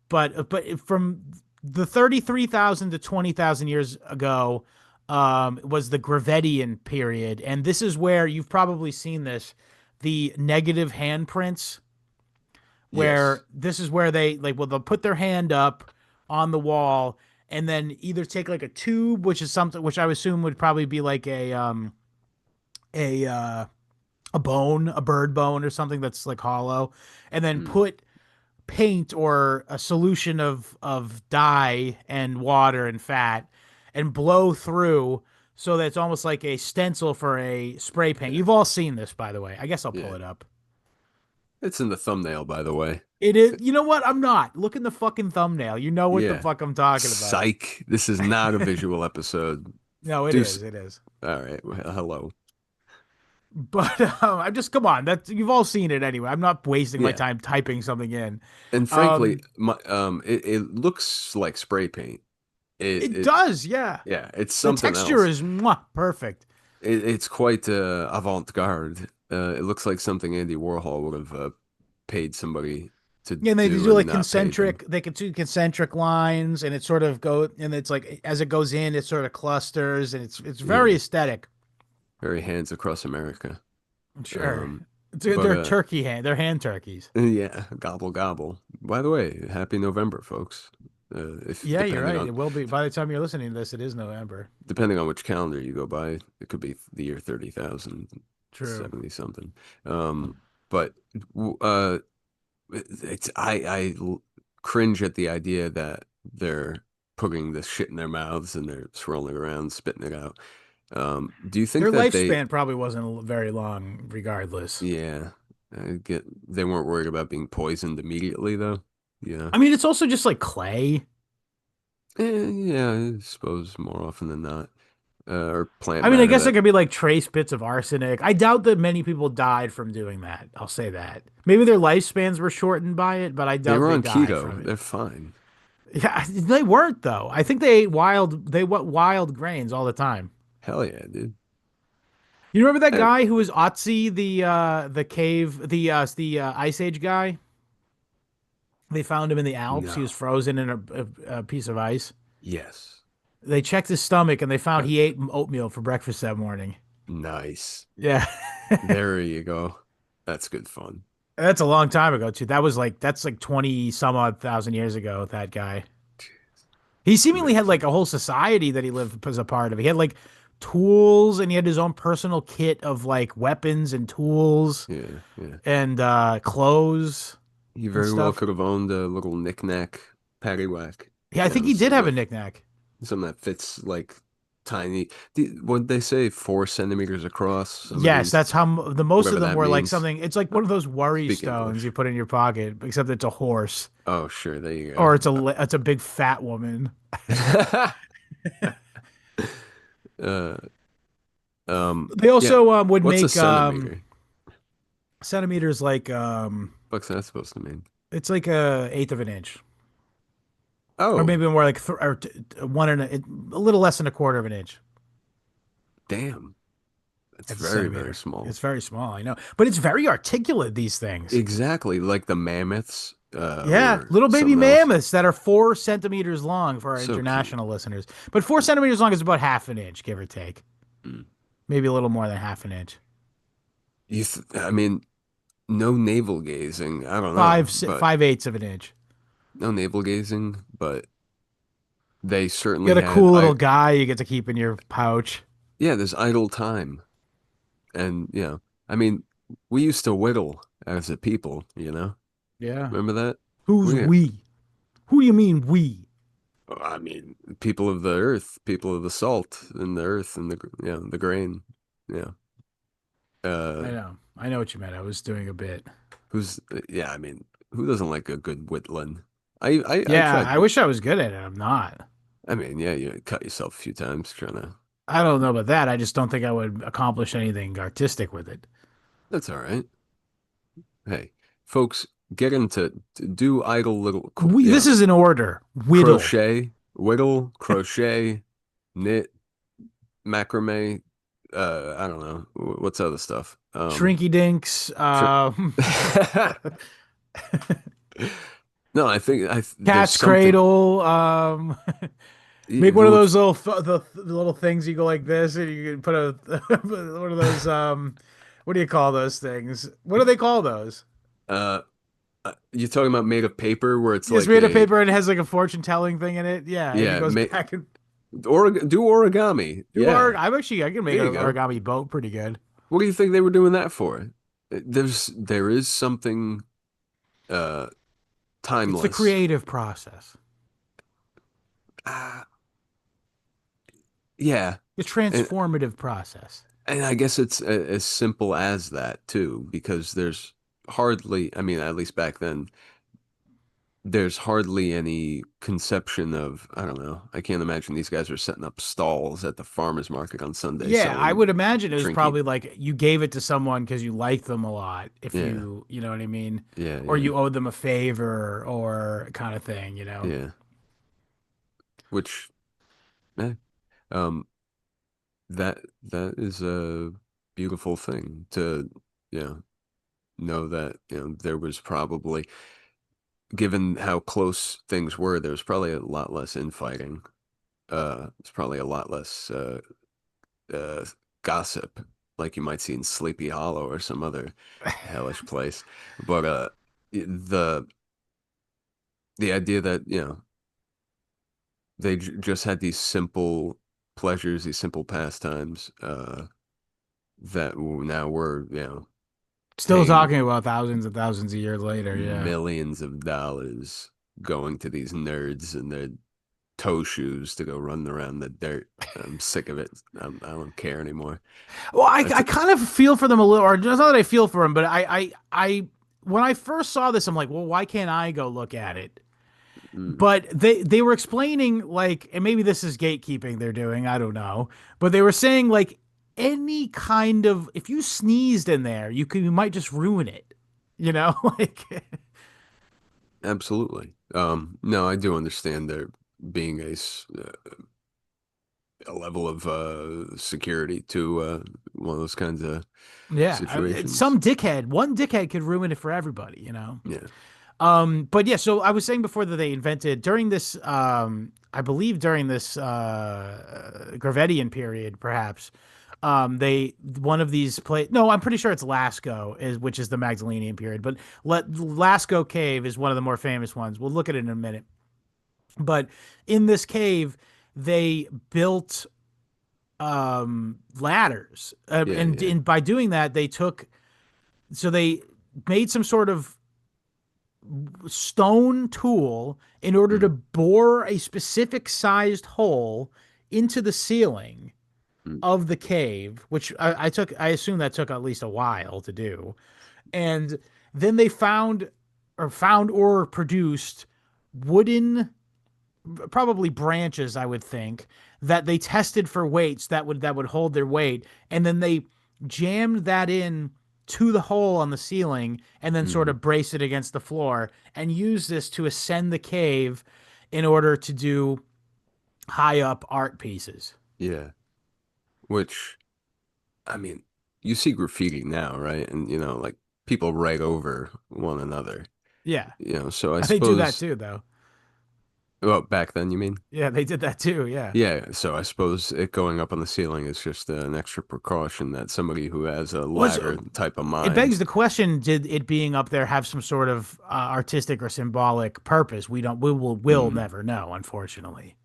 But from the 33,000 to 20,000 years ago was the Gravettian period, and this is where you've probably seen this, the negative handprints, Yes. where this is where they like, well, they'll put their hand up on the wall and then either take like a tube, which is something which I would assume would probably be like a uh a bone, a bird bone or something that's like hollow, and then Mm. put paint or a solution of dye and water and fat and blow through so that it's almost like a stencil for a spray paint. Yeah. You've all seen this, by the way. I guess I'll pull Yeah. it up. It's in the thumbnail, by the way. It is. You know what? I'm not. Look in the fucking thumbnail. You know what the Yeah. fuck I'm talking about. Psych. This is not a visual episode. No, it Do is. s- It is. all right. Well, hello. But I'm just come on. That you've all seen it anyway. I'm not wasting my Yeah. time typing something in. And frankly, Um, it looks like spray paint. it It does. Yeah. yeah, it's The something texture else. is mwah, perfect. It's quite avant-garde. It looks like something Andy Warhol would have paid somebody to Yeah, and they do do and like not paid them. concentric. They can do concentric lines, and it sort of go, and it's like as it goes in, it sort of clusters, and it's very Yeah, aesthetic. very hands across America. Sure, Um, but they're turkey hand. They're hand turkeys. yeah, gobble gobble. By the way, happy November, folks. If Yeah, you're right. It will be by the time you're listening to this. It is November. depending on which calendar you go by, it could be the year 30,000, True. 70 something. But it's I cringe at the idea that they're putting this shit in their mouths and they're swirling around, spitting it out. Do you think Their that they, lifespan probably wasn't very long, regardless. yeah, they weren't worried about being poisoned immediately though? Yeah. I mean, it's also just like clay. Yeah, I suppose more often than not. Or plant I mean, I matter guess it that could be like trace bits of arsenic. I doubt that many people died from doing that. I'll say that. Maybe their lifespans were shortened by it, but I they doubt were they on died from keto. it. They're fine. Yeah, they weren't though. I think they ate wild grains all the time. Hell yeah, dude. You remember that Eh, guy who was Otzi, the cave, the Ice Age guy? They found him in the Alps. He was no. frozen in a piece of ice. Yes. They checked his stomach and they found Uh, he ate oatmeal for breakfast that morning. nice. Yeah. There you go. That's good fun. That's a long time ago too. That's like 20 some odd thousand years ago, that guy. He seemingly had Amazing. like a whole society that he lived as a part of. He had like tools and he had his own personal kit of like weapons and tools Yeah, yeah. and clothes He and very well stuff. could have owned a little knick-knack paddywhack. Yeah, I You think know, he did have a knickknack. something that fits like tiny. What'd they say? 4 centimeters across. Some of Yes, these, that's how the most of whatever them that were like means. something. It's like one of those worry Speak stones you English. put in your pocket, except it's a horse Oh, sure. There you or go. it's a big fat woman. Uh, They yeah. also would What's a make centimeter? centimeters like What's that supposed to mean? it's like a eighth of an inch, or Oh, maybe more like one and a little less than a quarter of an inch. damn. That's It's a very, very centimeter. small. It's very small, I know, but it's very articulate. These things, Exactly. Like the mammoths, yeah, or little baby something else. mammoths that are 4 centimeters long for our So cute. international listeners. But 4 centimeters long is about half an inch, give or take, Mm. maybe a little more than half an inch. I mean, no navel gazing. I don't know, but 5/8 of an inch. no navel gazing, but they You certainly got a had cool little guy you get to keep in your pouch. yeah, there's idle time. And I mean, we used to whittle as a people. Yeah. Remember that? Who's We we? Who do you mean we? I mean, people of the earth, people of the salt and the earth and the grain. Yeah. Uh, I know. I know what you meant. I was doing a bit. yeah, I mean, who doesn't like a good whittling? I Yeah, tried. I wish I was good at it. I'm not. I mean, yeah, you cut yourself a few times trying to. I don't know about that. I just don't think I would accomplish anything artistic with it. That's all right. Hey, folks, get into do idle little, This is an order. Whittle, crochet, whittle, crochet, knit, macrame. I don't know what's other stuff. Shrinky Dinks, Tr no, I think there's Cat's something. Cradle. Make one of What's those the little things you go like this, and you can put a one of those. What do you call those things? What do they call those? uh, you talking about made of paper where it's It's like made of a paper and it has like a fortune telling thing in it. Yeah, and it yeah, goes back and do origami. Yeah, I can make there an you go. origami boat pretty good. What do you think they were doing that for? There is something uh It's the timeless. creative process, Uh, yeah, the and transformative process. I guess it's as simple as that too, because there's hardly, I mean, at least back then, there's hardly any conception of, I don't know, I can't imagine these guys are setting up stalls at the farmers market on Sunday Yeah, I selling would imagine it was trinky. probably like you gave it to someone because you liked them a lot, if Yeah, you know what I mean, yeah, or yeah, you owed them a favor or kind of thing, you know. yeah. Which, eh, um, that is a beautiful thing to, you know that, there was probably, given how close things were, there was probably a lot less infighting. It's probably a lot less uh, gossip, like you might see in Sleepy Hollow or some other hellish place. But the the idea that they just had these simple pleasures, these simple pastimes that now we're Still paying talking about thousands and thousands of years later, yeah. millions of dollars going to these nerds and their toe shoes to go run around the dirt. I'm sick of it. I don't care anymore. Well, That's I kind of feel for them a little, or it's not that I feel for them, but when I first saw this, I'm like, well, why can't I go look at it? mm, But they were explaining like, and maybe this is gatekeeping they're doing, I don't know, but they were saying like any kind of if you sneezed in there, you might just ruin it, you know, like absolutely. No, I do understand there being a level of security to one of those kinds of yeah, situations. some dickhead, one dickhead could ruin it for everybody, you know. Yeah. But yeah, so I was saying before that they invented during this, I believe during this Gravettian period, perhaps, they one of these play. No, I'm pretty sure it's Lascaux, which is the Magdalenian period, but Lascaux Cave is one of the more famous ones. We'll look at it in a minute. But in this cave, they built ladders, Yeah, yeah. and by doing that, they made some sort of stone tool in order to Mm, bore a specific sized hole into the ceiling mm, of the cave, which I assume that took at least a while to do. And then they found or produced wooden, probably branches, I would think, that they tested for weights that would hold their weight, and then they jammed that in to the hole on the ceiling and then sort hmm. of braced it against the floor and used this to ascend the cave in order to do high up art pieces. Yeah. Which, I mean, you see graffiti now, right? And like people write over one another. Yeah. So I They do that suppose, too though. well, back then you mean? Yeah, they did that too. Yeah. Yeah, so I suppose it going up on the ceiling is just an extra precaution that somebody who has a Was ladder type of It mind. begs the question, did it being up there have some sort of artistic or symbolic purpose? We will Mm, never know, unfortunately.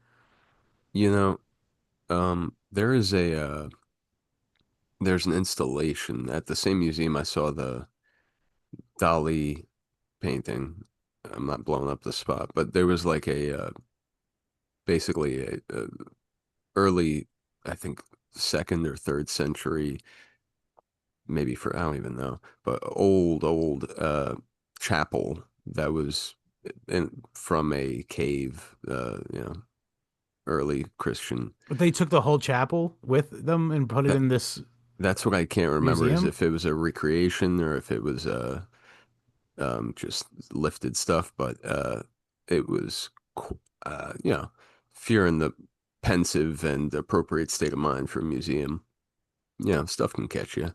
you know, there's an installation at the same museum I saw the Dali painting. I'm not blowing up the spot, but there was like basically a early, I think, second or third century, maybe I don't even know, but old chapel that was from a cave, early Christian. But they took the whole chapel with them and put it That in this. That's what I can't remember is museum. if it was a recreation or if it was just lifted stuff, but it was you know, if you're in the pensive and appropriate state of mind for a museum, stuff can catch you.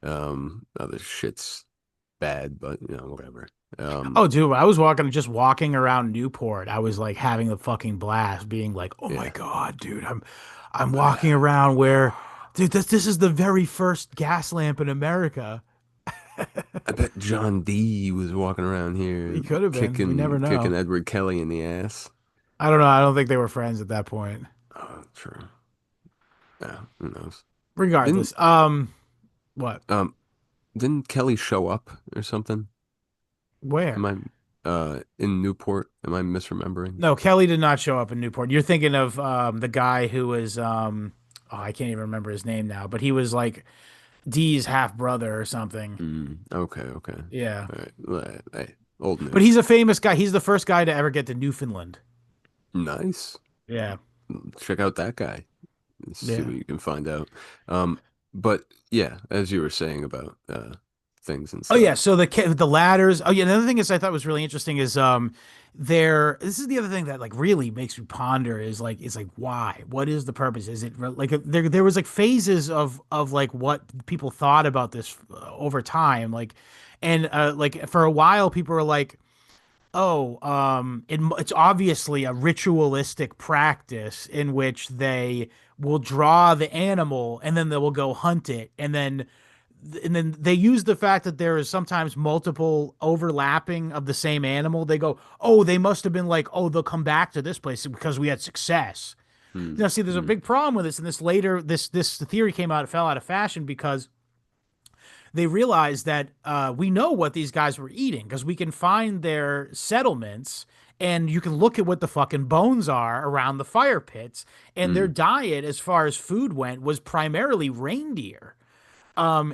Other shit's bad, but whatever. Oh, dude, I was just walking around Newport. I was like having the fucking blast, being like, "Oh my Yeah. God, dude, I'm walking around where, dude, this is the very first gas lamp in America." I bet John D was walking around He here could have been. We never kicking know. Edward Kelly in the ass. I don't know. I don't think they were friends at that point. Oh, true. Yeah, who knows? Didn't Regardless, what? didn't Kelly show up or something? Where? Am I in Newport? Am I misremembering? No, Kelly did not show up in Newport. You're thinking of the guy who was oh, I can't even remember his name now, but he was like Dee's half brother or something. Okay, okay. Yeah. All right. Hey, old But news. he's a famous guy. He's the first guy to ever get to Newfoundland. Nice. Yeah. Check out that guy. Let's see Yeah. what you can find out. But yeah, as you were saying about things and Oh yeah, stuff. so the ladders. Oh yeah, another thing is I thought was really interesting is there. This is the other thing that like really makes me ponder is like why? What is the purpose? Is it like there was like phases of like what people thought about this over time, like and like for a while people were like, oh, it's obviously a ritualistic practice in which they will draw the animal and then they will go hunt it and then they use the fact that there is sometimes multiple overlapping of the same animal. They go, oh, they must have been like, oh, they'll come back to this place because we had success. Hmm. Now, see, there's a Hmm. big problem with this, and this later, this theory came out, it fell out of fashion because they realized that we know what these guys were eating because we can find their settlements and you can look at what the fucking bones are around the fire pits. And their Hmm. diet, as far as food went, was primarily reindeer. Hmm.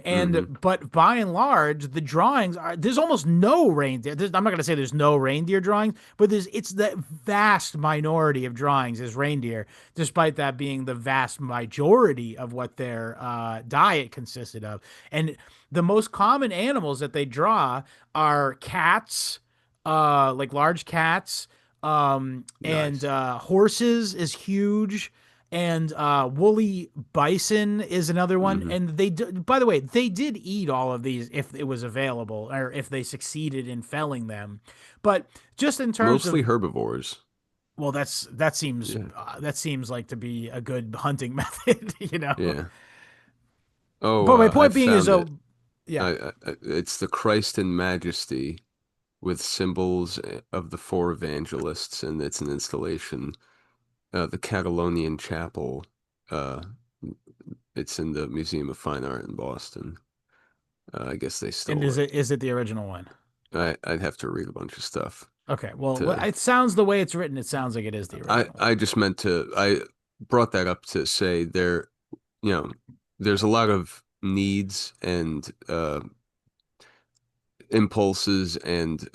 But by and large, the drawings are there's almost no reindeer. I'm not gonna say there's no reindeer drawings, but it's the vast minority of drawings is reindeer, despite that being the vast majority of what their diet consisted of. And the most common animals that they draw are cats, like large cats, and Nice. horses is huge and woolly bison is another one. Hmm. And by the way, they did eat all of these if it was available or if they succeeded in felling them. But just in terms Mostly of, herbivores. well, Yeah. that seems like to be a good hunting method, you know. Yeah. Oh, But my I point being is, found it. oh, yeah, It's the Christ in Majesty with symbols of the four evangelists, and it's an installation. The Catalonian Chapel. Uh, it's in the Museum of Fine Art in Boston. I guess they and stole it. is it the original one? I'd have to read a bunch of stuff Okay, well, to. it sounds the way it's written. It sounds like it is the original one. I just meant to. I brought that up to say you know, there's a lot of needs and impulses and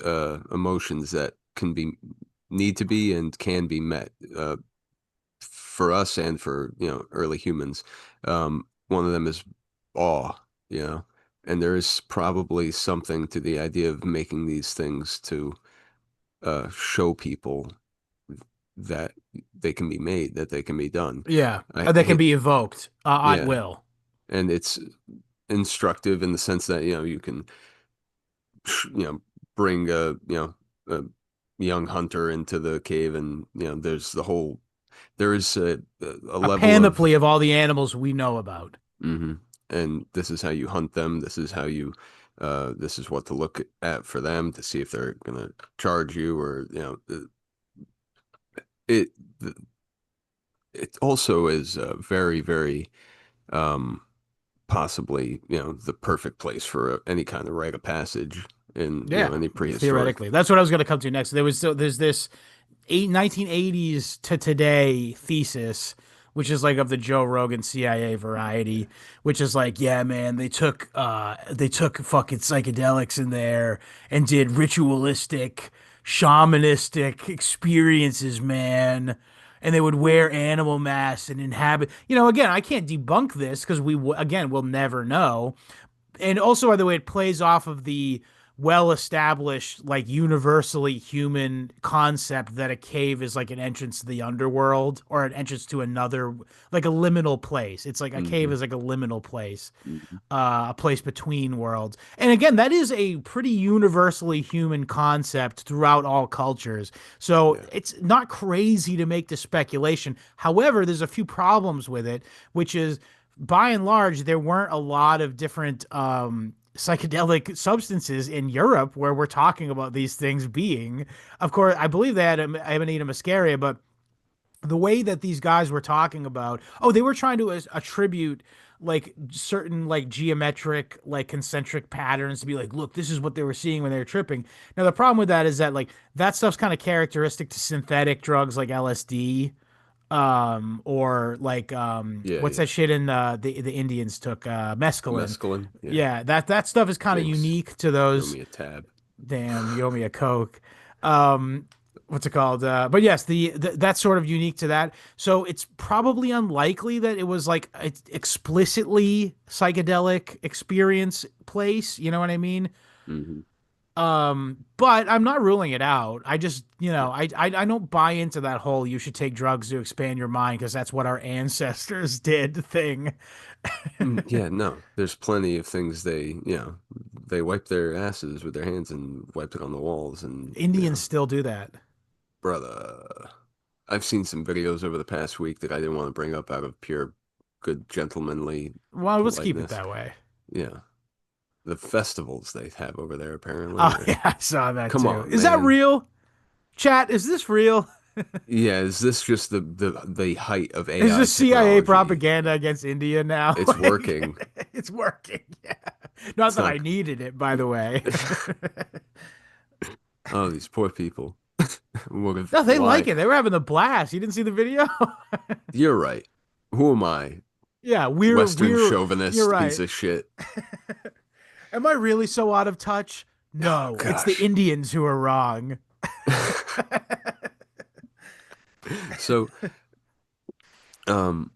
emotions that can be need to be and can be met for us and for early humans. One of them is awe, you know, and there is probably something to the idea of making these things to show people that they can be made, that they can be done. Yeah, I that can hate, be evoked at yeah, will. and it's instructive in the sense that you can bring a young hunter into the cave, and there is a A level panoply of of all the animals we know about. and this is how you hunt them. This is what to look at for them to see if they're gonna charge you or it it also is very very um possibly the perfect place for any kind of rite of passage in Yeah, any prehistoric. theoretically. That's what I was going to come to next. There's this 1980s to today thesis, which is like of the Joe Rogan CIA variety, which is like, yeah, man, they took fucking psychedelics in there and did ritualistic, shamanistic experiences, man. and they would wear animal masks and inhabit. Again, I can't debunk this because again, we'll never know. And also the way it plays off of the well-established, like universally human concept that a cave is like an entrance to the underworld or an entrance to another, like a liminal place. It's like a cave Hmm. is like a liminal place, Hmm. a place between worlds. And again, that is a pretty universally human concept throughout all cultures. So Yeah. it's not crazy to make the speculation. However, there's a few problems with it, which is by and large, there weren't a lot of different psychedelic substances in Europe where we're talking about these things being. Of course, I believe they had Amanita muscaria, but the way that these guys were talking about, oh, they were trying to attribute like certain like geometric like concentric patterns to be like, look, this is what they were seeing when they were tripping. Now the problem with that is that like that stuff's kind of characteristic to synthetic drugs like LSD, or like Yeah, what's yeah. that shit in the Indians took, mescaline. Mescaline. Yeah. Yeah, that stuff is kind of Thanks. unique to You owe those. me a tab. Damn, you owe me a Coke. Um, what's it called? But yes, that's sort of unique to that. So it's probably unlikely that it was like a explicitly psychedelic experience place. You know what I mean? Hmm. But I'm not ruling it out. I just, I don't buy into that whole you should take drugs to expand your mind because that's what our ancestors did thing. Yeah, no, there's plenty of things they wipe their asses with their hands and wiped it on the walls and, Indians still do that. brother, I've seen some videos over the past week that I didn't want to bring up out of pure good gentlemanly Well, let's keep it politeness. that way. Yeah, the festivals they have over there apparently Oh are, yeah, I saw that come too. on, Is that man. real? Chat, is this real? Yeah, is this just the height of Is AI this CIA technology? propaganda against India now? It's Like, working. it's working. Yeah. Not It's that I not. needed it, by the way. Oh, these poor people. What if No, they like why? it. They were having a blast. You didn't see the video? You're right. Who am I? Yeah, Western you're chauvinist piece right. of shit. Am I really so out of touch? Oh No, it's the gosh. Indians who are wrong. So, um,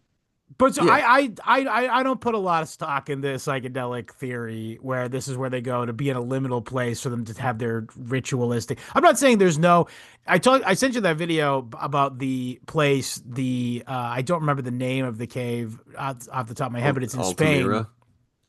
But so yeah. I don't put a lot of stock in the psychedelic theory where this is where they go to be in a liminal place for them to have their ritualistic. I'm not saying there's no. I sent you that video about the place. I don't remember the name of the cave off the top of my head, but it's in Spain. Altamira.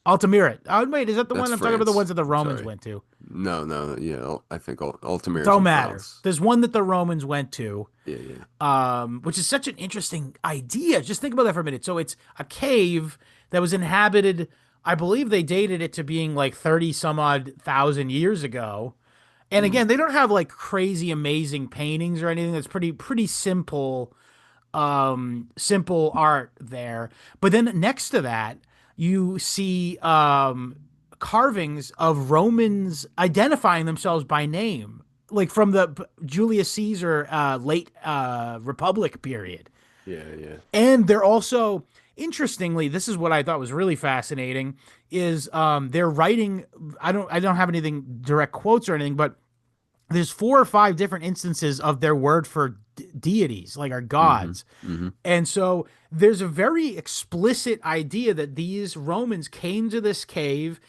Altamira. Oh wait, is that the That's one I'm talking about? The ones France. that the Romans Sorry. went to. No, no, yeah. I think Altamira is Don't in matter. France. There's one that the Romans went to, Yeah, yeah. which is such an interesting idea. Just think about that for a minute. So it's a cave that was inhabited. I believe they dated it to being like 30 some odd thousand years ago. And Mm, again, they don't have like crazy amazing paintings or anything. That's pretty simple, simple art there. But then next to that, you see carvings of Romans identifying themselves by name, like from the Julius Caesar late Republic period. yeah, yeah. And they're also, interestingly, this is what I thought was really fascinating, is they're writing. I don't have anything direct quotes or anything, but there's four or five different instances of their word for deities, like our Mm-hmm. gods. Mm-hmm. And so there's a very explicit idea that these Romans came to this cave,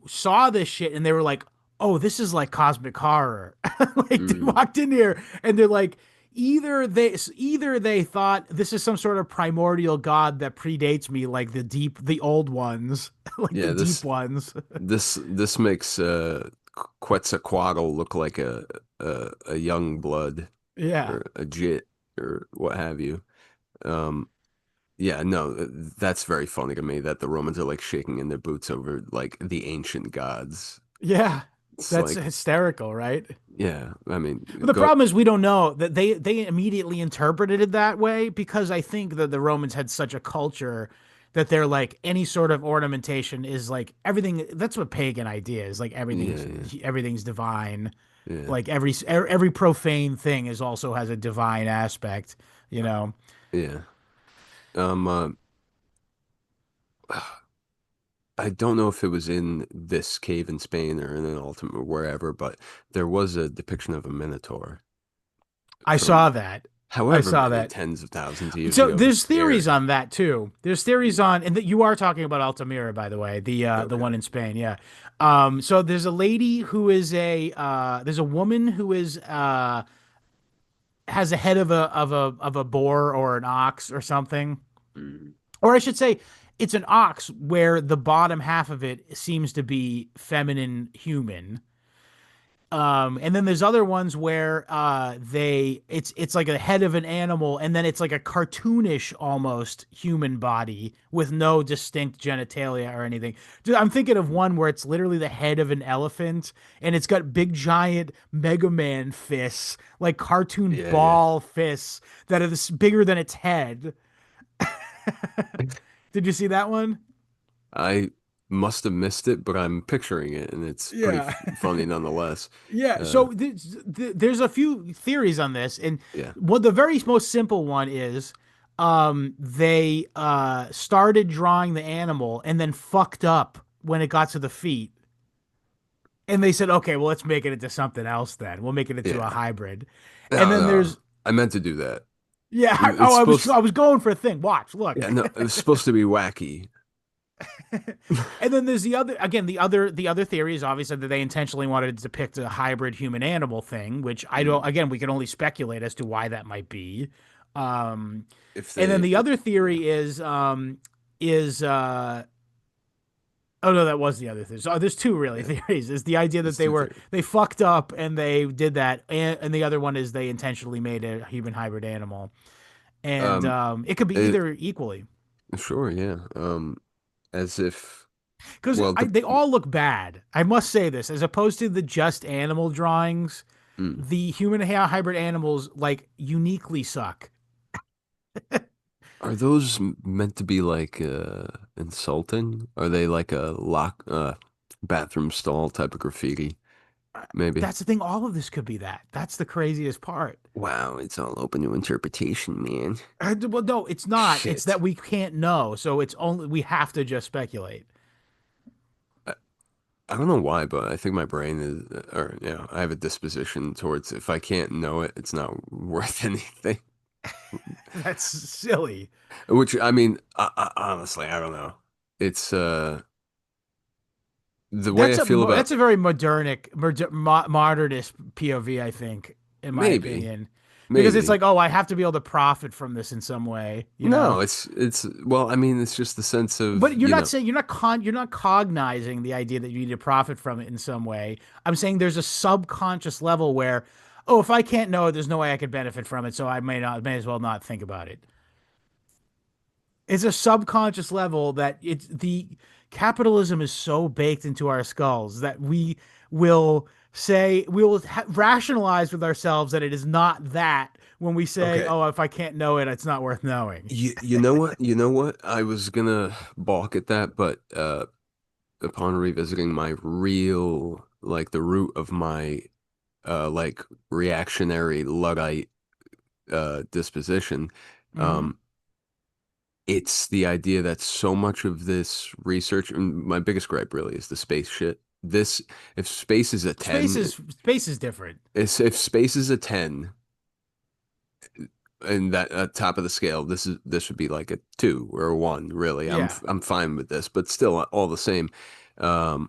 saw this shit, and they were like, oh, this is like cosmic horror. Like they Mm. walked in here and they're like, either they thought this is some sort of primordial god that predates me, like the old ones, like the Yeah, deep ones. this makes Quetzalcoatl look like a young blood Yeah. or a jit or what have you. Um, yeah, no, that's very funny to me that the Romans are like shaking in their boots over like the ancient gods. Yeah. It's That's like, hysterical, right? yeah, I mean, But the go, problem is we don't know that they immediately interpreted it that way because I think that the Romans had such a culture that they're like any sort of ornamentation is like everything. That's what pagan idea is, like yeah, yeah, everything's divine. yeah, Like every profane thing is also has a divine aspect, you know. yeah. Um, I don't know if it was in this cave in Spain or in an ultimate wherever, but there was a depiction of a minotaur I from saw that. I however saw many that. tens of thousands of years So ago. It was there's theories scary. on that too. There's theories on, and that you are talking about Altamira, by the way, the Okay. one in Spain. Yeah. So there's a lady who is there's a woman who is has a head of a boar or an ox or something, Mm. or I should say, it's an ox where the bottom half of it seems to be feminine human. And then there's other ones where it's like a head of an animal, and then it's like a cartoonish almost human body with no distinct genitalia or anything. Dude, I'm thinking of one where it's literally the head of an elephant, and it's got big giant Mega Man fists, like cartoon Yeah, yeah. ball fists that are this bigger than its head. Did you see that one? I must have missed it, but I'm picturing it, and it's pretty Yeah. funny nonetheless. Yeah, Uh, so there's a few theories on this, and yeah, what the very most simple one is, they started drawing the animal and then fucked up when it got to the feet, and they said, okay, well, let's make it into something else then. We'll make it into a yeah. hybrid, and No, then no, there's I meant to do that. yeah, It's I supposed. was going for a thing. Watch, look. Yeah, no, it's supposed to be wacky. And then there's the other again the other theory is obviously that they intentionally wanted to depict a hybrid human animal thing, which I don't, Mm. again, we can only speculate as to why that might be. Um If and then they, the other yeah, theory is oh no, that was the other thing. So there's two really yeah, theories. Is the idea that it's two theories. they fucked up and they did that, and the other one is they intentionally made a human hybrid animal. And Um, it could be it, either equally. sure, yeah. As if, Because well, they all look bad. I must say this, as opposed to the just animal drawings, mm. the human hybrid animals like uniquely suck. Are those meant to be like insulting? Are they like a bathroom stall type of graffiti? Maybe. That's the thing. All of this could be that. That's the craziest part. Wow, it's all open to interpretation, man. Well, no, it's not. It's Shit. that we can't know. So it's only we have to just speculate. I, I don't know why, but I think my brain is, or I have a disposition towards if I can't know it, it's not worth anything. That's silly. Which I mean, honestly, I don't know. It's the way I feel That's about a very modernist POV, I think, in my maybe, opinion, because it's maybe. like, oh, I have to be able to profit from this in some way, you know. No, it's well, I mean, it's just the sense of, But you're not saying you're not cognizing the idea that you need to profit from it in some way. I'm saying there's a subconscious level where, oh, if I can't know it, there's no way I could benefit from it, so I may as well not think about it. It's a subconscious level that it's the capitalism is so baked into our skulls that will rationalize with ourselves that it is not that when we say, okay. oh, if I can't know it, it's not worth knowing. You know what? You know what? I was gonna balk at that, but upon revisiting my real, like the root of my like reactionary Luddite disposition, Hmm. um, it's the idea that so much of this research, and my biggest gripe really is the space shit. This, if space is a 10, Space is different. if space is a 10, and that at top of the scale, this would be like a 2 or a 1, really. Yeah. I'm fine with this, but still all the same. And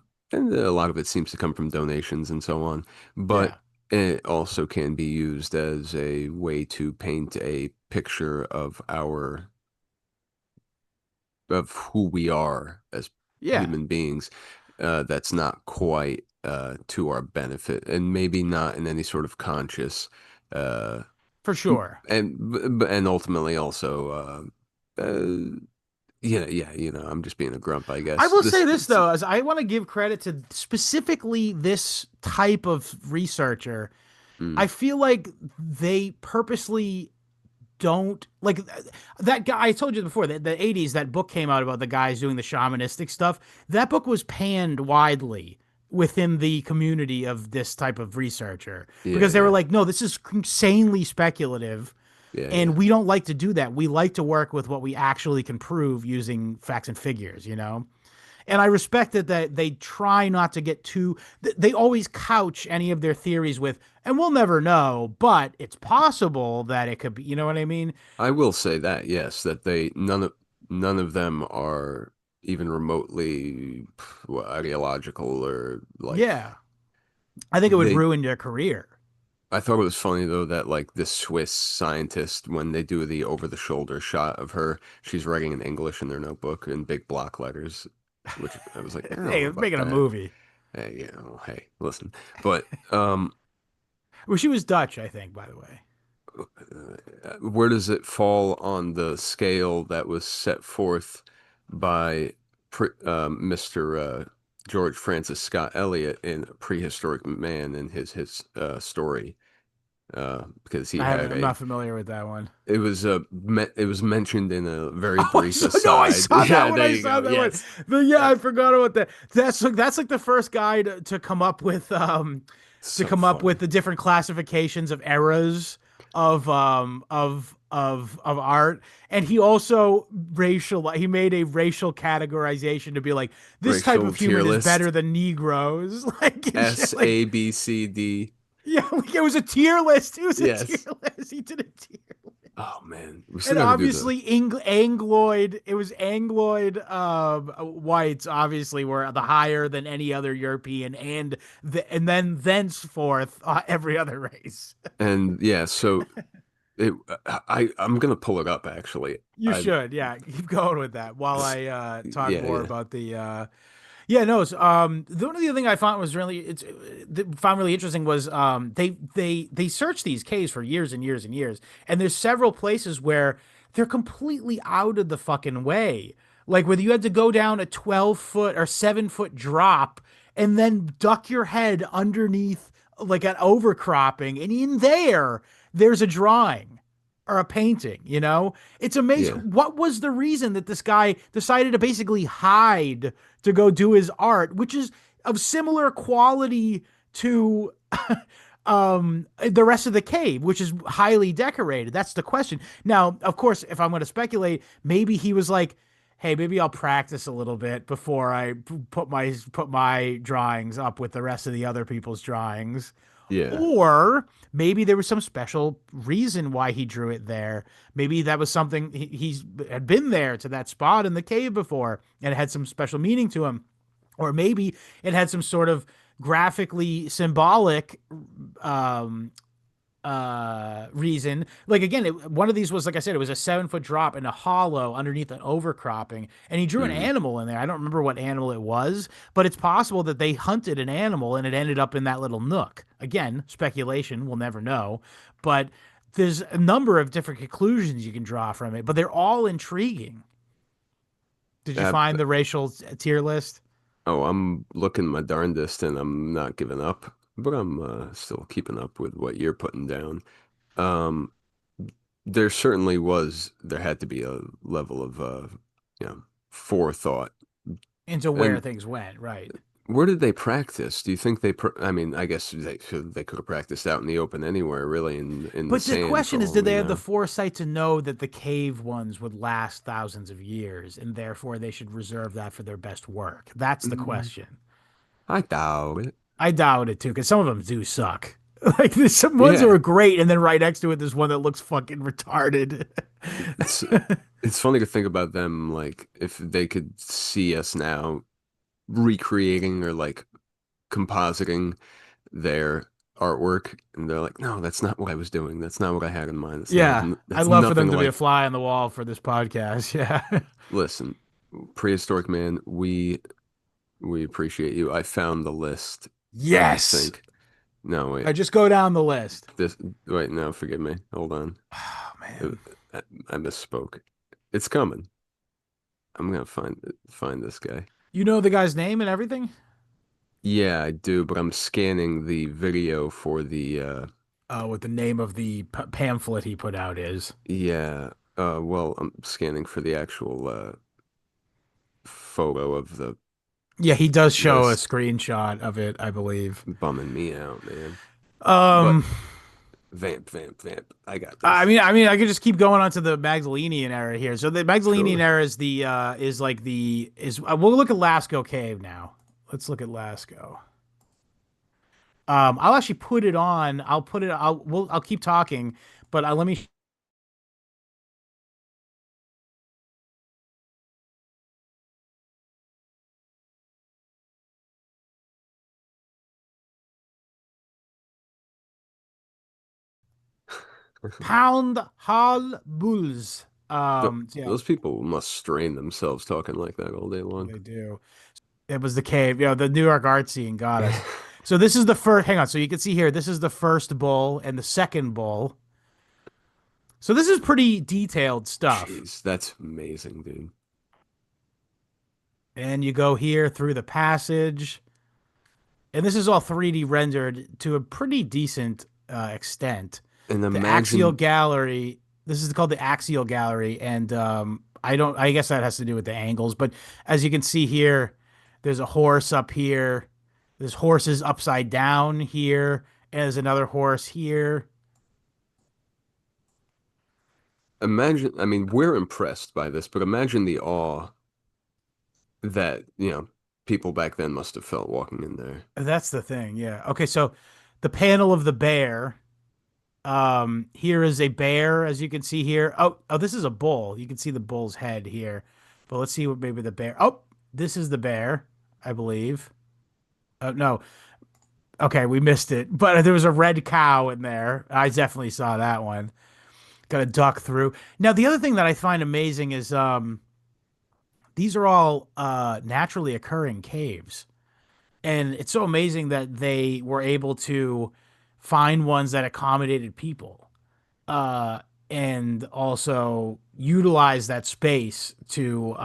a lot of it seems to come from donations and so on, but Yeah. it also can be used as a way to paint a picture of our of who we are as Yeah. human beings, that's not quite to our benefit, and maybe not in any sort of conscious uh, For sure. and ultimately also yeah, I'm just being a grump, I I guess. will say this though, as I want to give credit to specifically this type of researcher. I Mm, feel like they purposely don't like that guy. I told you before that the 80s that book came out about the guys doing the shamanistic stuff. That book was panned widely within the community of this type of researcher yeah, because they were yeah, like, no, this is insanely speculative. yeah, yeah. And we don't like to do that. We like to work with what we actually can prove using facts and figures, you know? And I respect that they try not to get too. They always couch any of their theories with, and we'll never know, but it's possible that it could be. You know what I mean? I will say that, yes, that they none of them are even remotely ideological or like Yeah, I think it would they ruin their career. I thought it was funny though that like this Swiss scientist, when they do the over the shoulder shot of her, she's writing in English in their notebook in big block letters, which I was like, I don't Hey, know it's about making a that. movie. Hey, hey, listen. But Well, she was Dutch, I think, by the way. where does it fall on the scale that was set forth by Mr. George Francis Scott Eliot in Prehistoric Man in his story? Because he I haven't. had I'm a not familiar with that one. it was mentioned in a very Oh, brief no, I aside. saw that Yeah, one. there I you saw go. that one. Yes. Yeah, Uh, I forgot about that. That's like the first guy to come up with so funny. the different classifications of eras of art. And he also he made a racial categorization to be like, this type Racial of tier human is better list. than Negroes. Like and shit. S Like A B C D. yeah, like, it was a tier list. It was a tier Yes. list. He did a tier. Oh man, we still And got to do the obviously, Angloid, it was Angloid whites, obviously, were the higher than any other European, and then thenceforth, every other race. and yeah. So it I'm gonna pull it up actually. You I should, yeah, keep going with that while s- I talk yeah more yeah about the yeah, no. The only other thing I found was really found really interesting was they searched these caves for years and years and years, and there's several places where they're completely out of the fucking way, like whether you had to go down a 12 foot or 7 foot drop and then duck your head underneath like an overcropping, and in there's a drawing or a painting, you know? It's yeah. amazing. What was the reason that this guy decided to basically hide to go do his art, which is of similar quality to the rest of the cave, which is highly decorated? That's the question. Now, of course, if I'm going to speculate, maybe he was like, hey, maybe I'll practice a little bit before I put my drawings up with the rest of the other people's drawings. Yeah. Or maybe there was some special reason why he drew it there. Maybe that was something he's had been there to that spot in the cave before and it had some special meaning to him. Or maybe it had some sort of graphically symbolic um, reason. Like again, one of these was, like I said, it was a 7 foot drop in a hollow underneath an overcropping, and he drew an hmm animal in there. I don't remember what animal it was, but it's possible that they hunted an animal and it ended up in that little nook. Again, speculation, we'll never know, but there's a number of different conclusions you can draw from it, but they're all intriguing. Did you Uh, find the racial tier list? oh, I'm looking my darndest, and I'm not giving up, but I'm still keeping up with what you're putting down. Um, there had to be a level of you know, forethought. Into where And things went, right? where did they practice? Do you think I mean, I guess they could have practiced out in the open anywhere, really, in the But the sand for question is, all did they we have the know. foresight to know that the cave ones would last thousands of years, and therefore they should reserve that for their best work? That's the Mm, question. I doubt it. I doubt it too, because some of them do suck. Like there's some ones that Yeah, are great, and then right next to it, there's one that looks fucking retarded. it's it's funny to think about them, like if they could see us now recreating or like compositing their artwork, and they're like, no, that's not what I was doing. That's not what I had in mind. Yeah, I'd That's love for nothing them to be a like. fly on the wall for this podcast. Yeah. Listen, prehistoric man, we appreciate you. I found the list. I Yes. think. No, wait. I just go down the list. This wait, no, forgive me. Hold on. Oh Uh, man. I misspoke. It's coming. I'm gonna find this guy. You know the guy's name and everything? Yeah, I do, but I'm scanning the video for the What the name of the pamphlet he put out is. yeah, well, I'm scanning for the actual photo of the Yeah, he does show a list. screenshot of it, I believe. Bumming me out, man. But Um, Vamp, vamp, vamp. I got I this. mean, I mean, I could just keep going on to the Magdalenian era here. So the Magdalenian Sure. era is the is like the is we'll look at Lascaux Cave now. Let's look at Lascaux. I'll actually put it on. I'll put it. I'll keep talking, but let me pound hall bulls. So yeah, Those people must strain themselves talking like that all day long. they do. It was the cave. The New York art scene got us. So this is the first. Hang on. So you can see here. This is the first bull and the second bull. So this is pretty detailed stuff. Jeez, that's amazing, dude. And you go here through the passage. And this is all 3D rendered to a pretty decent extent. And The axial imagine, gallery, this is called the axial gallery. And I guess that has to do with the angles. But as you can see here, there's a horse up here. There's horses upside down here. And there's another horse here. I mean, we're impressed by this, but imagine the awe that, people back then must have felt walking in there. That's the thing. Yeah. Okay. So the panel of the bear. Here is a bear, as you can see here. Oh, this is a bull. You can see the bull's head here. But let's see what maybe the bear. Oh, this is the bear, I believe. Oh, no. Okay, we missed it. But there was a red cow in there. I definitely saw that one. Got to duck through. Now, the other thing that I find amazing is these are all naturally occurring caves. And it's so amazing that they were able to find ones that accommodated people. uh, and also utilize that space to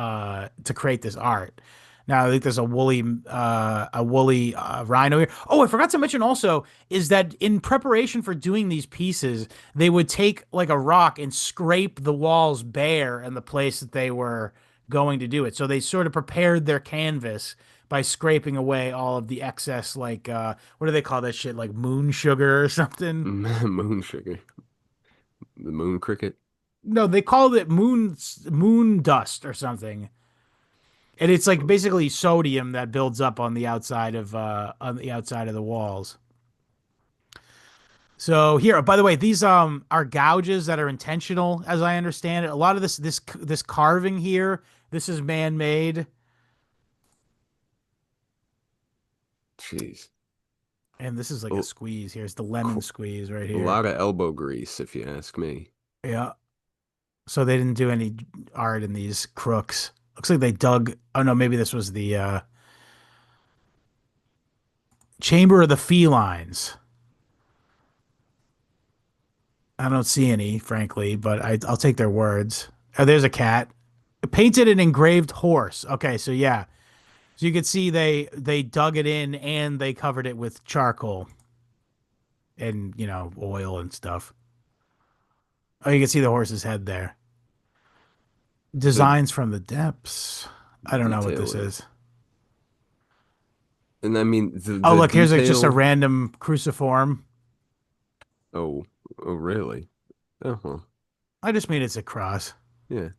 create this art. Now I think there's a woolly rhino here. Oh, I forgot to mention also is that in preparation for doing these pieces, they would take like a rock and scrape the walls bare in the place that they were going to do it. So they sort of prepared their canvas by scraping away all of the excess, like what do they call that shit? Like moon sugar or something? Moon sugar, the moon cricket. No, they called it moon dust or something. And it's like basically sodium that builds up on the outside of the walls. So here, by the way, these are gouges that are intentional, as I understand it. A lot of this carving here, this is man-made, Jeez. and this is like a Oh, squeeze. Here's the lemon cool. squeeze right A here. lot of elbow grease, if you ask me. Yeah. So they didn't do any art in these crooks. Looks like they dug. Oh no, maybe this was the Chamber of the Felines. I don't see any, frankly, but I'll take their words. Oh, there's a cat. Painted an engraved horse. Okay, so yeah. So you can see they dug it in and they covered it with charcoal and, oil and stuff. Oh, you can see the horse's head there. The Designs from the depths. I don't know what detail this there. is. And I mean the Oh, the look, here's just a detail. random cruciform. Oh, oh, really? Uh-huh. I just mean it's a cross. Yeah.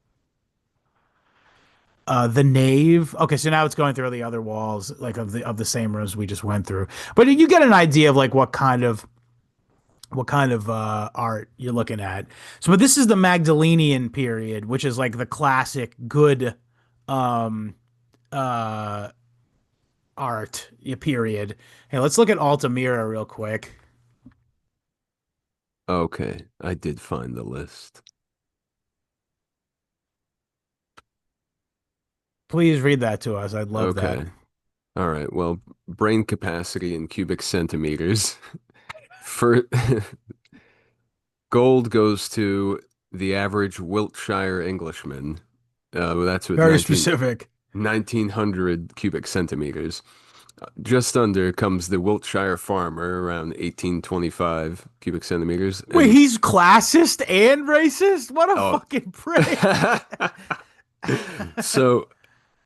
The nave. Okay, so now it's going through the other walls, like of the same rooms we just went through. But you get an idea of like what kind of art you're looking at. So, but this is the Magdalenian period, which is like the classic good um uh art period. Hey, let's look at Altamira real quick. Okay, I did find the list. Please read that to us. I'd love that. Okay. All right. Well, brain capacity in cubic centimeters. For gold goes to the average Wiltshire Englishman. That's with Very specific. 1900 cubic centimeters. Just under comes the Wiltshire farmer around 1825 cubic centimeters. Wait, And he's classist and racist? What a oh, fucking prick. so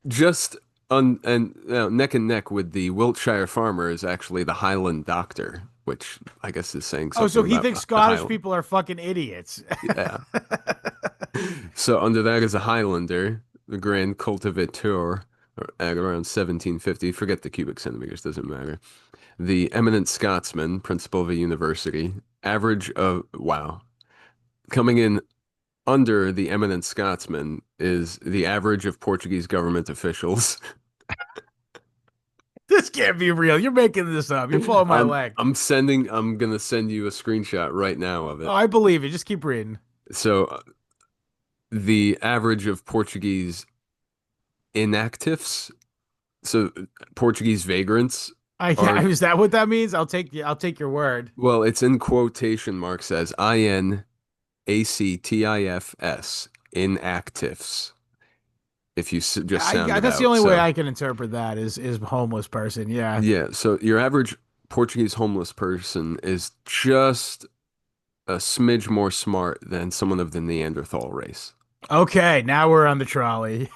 just on and neck and neck with the Wiltshire farmer is actually the Highland doctor. which I guess is saying Oh, something so he about thinks the Scottish Highland. people are fucking idiots. Yeah. So under that is a Highlander, the Grand Cultivateur, at around 1750. Forget the cubic centimeters, doesn't matter. The Eminent Scotsman, principal of a university. Average of, wow. Coming in under the Eminent Scotsman is the average of Portuguese government officials. This can't be real. You're making this up. You're pulling my leg. I'm gonna send you a screenshot right now of Oh, it. I believe you. Just keep reading. So the average of Portuguese inactives, so Portuguese vagrants Yeah, are, is that what that means? I'll take your word. well, it's in quotation marks as INACTIFS, inactives, if you just sound it That's the out. only way So, I can interpret that is homeless person. Yeah. yeah, so your average Portuguese homeless person is just a smidge more smart than someone of the Neanderthal race. Okay, now we're on the trolley.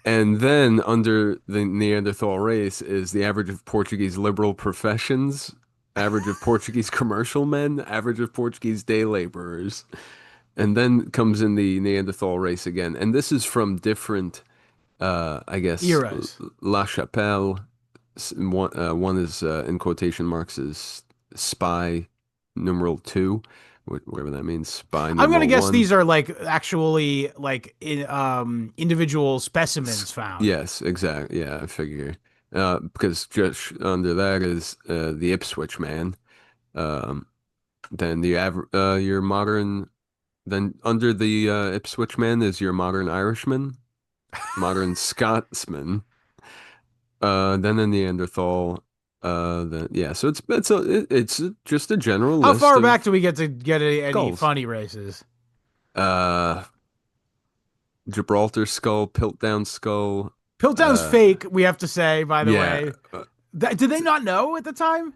And then under the Neanderthal race is the average of Portuguese liberal professions, average of Portuguese commercial men, average of Portuguese day laborers. And then comes in the Neanderthal race again. And this is from different, I guess, Eras. La Chapelle. One is in quotation marks is spy numeral two, whatever that means, spy I'm gonna numeral guess one. these are like actually like individual specimens found. Yes, exactly. Yeah, I figure. Because just under that is the Ipswich man. Um, then your modern. Then under the Ipswich man is your modern Irishman, modern Scotsman. Then a Neanderthal. Then yeah. So it's just a general How list far back of do we get to get any skulls. funny races? Uh, Gibraltar skull, Piltdown skull. Piltdown's Uh, fake, we have to say, by the yeah. way. Did they not know at the time?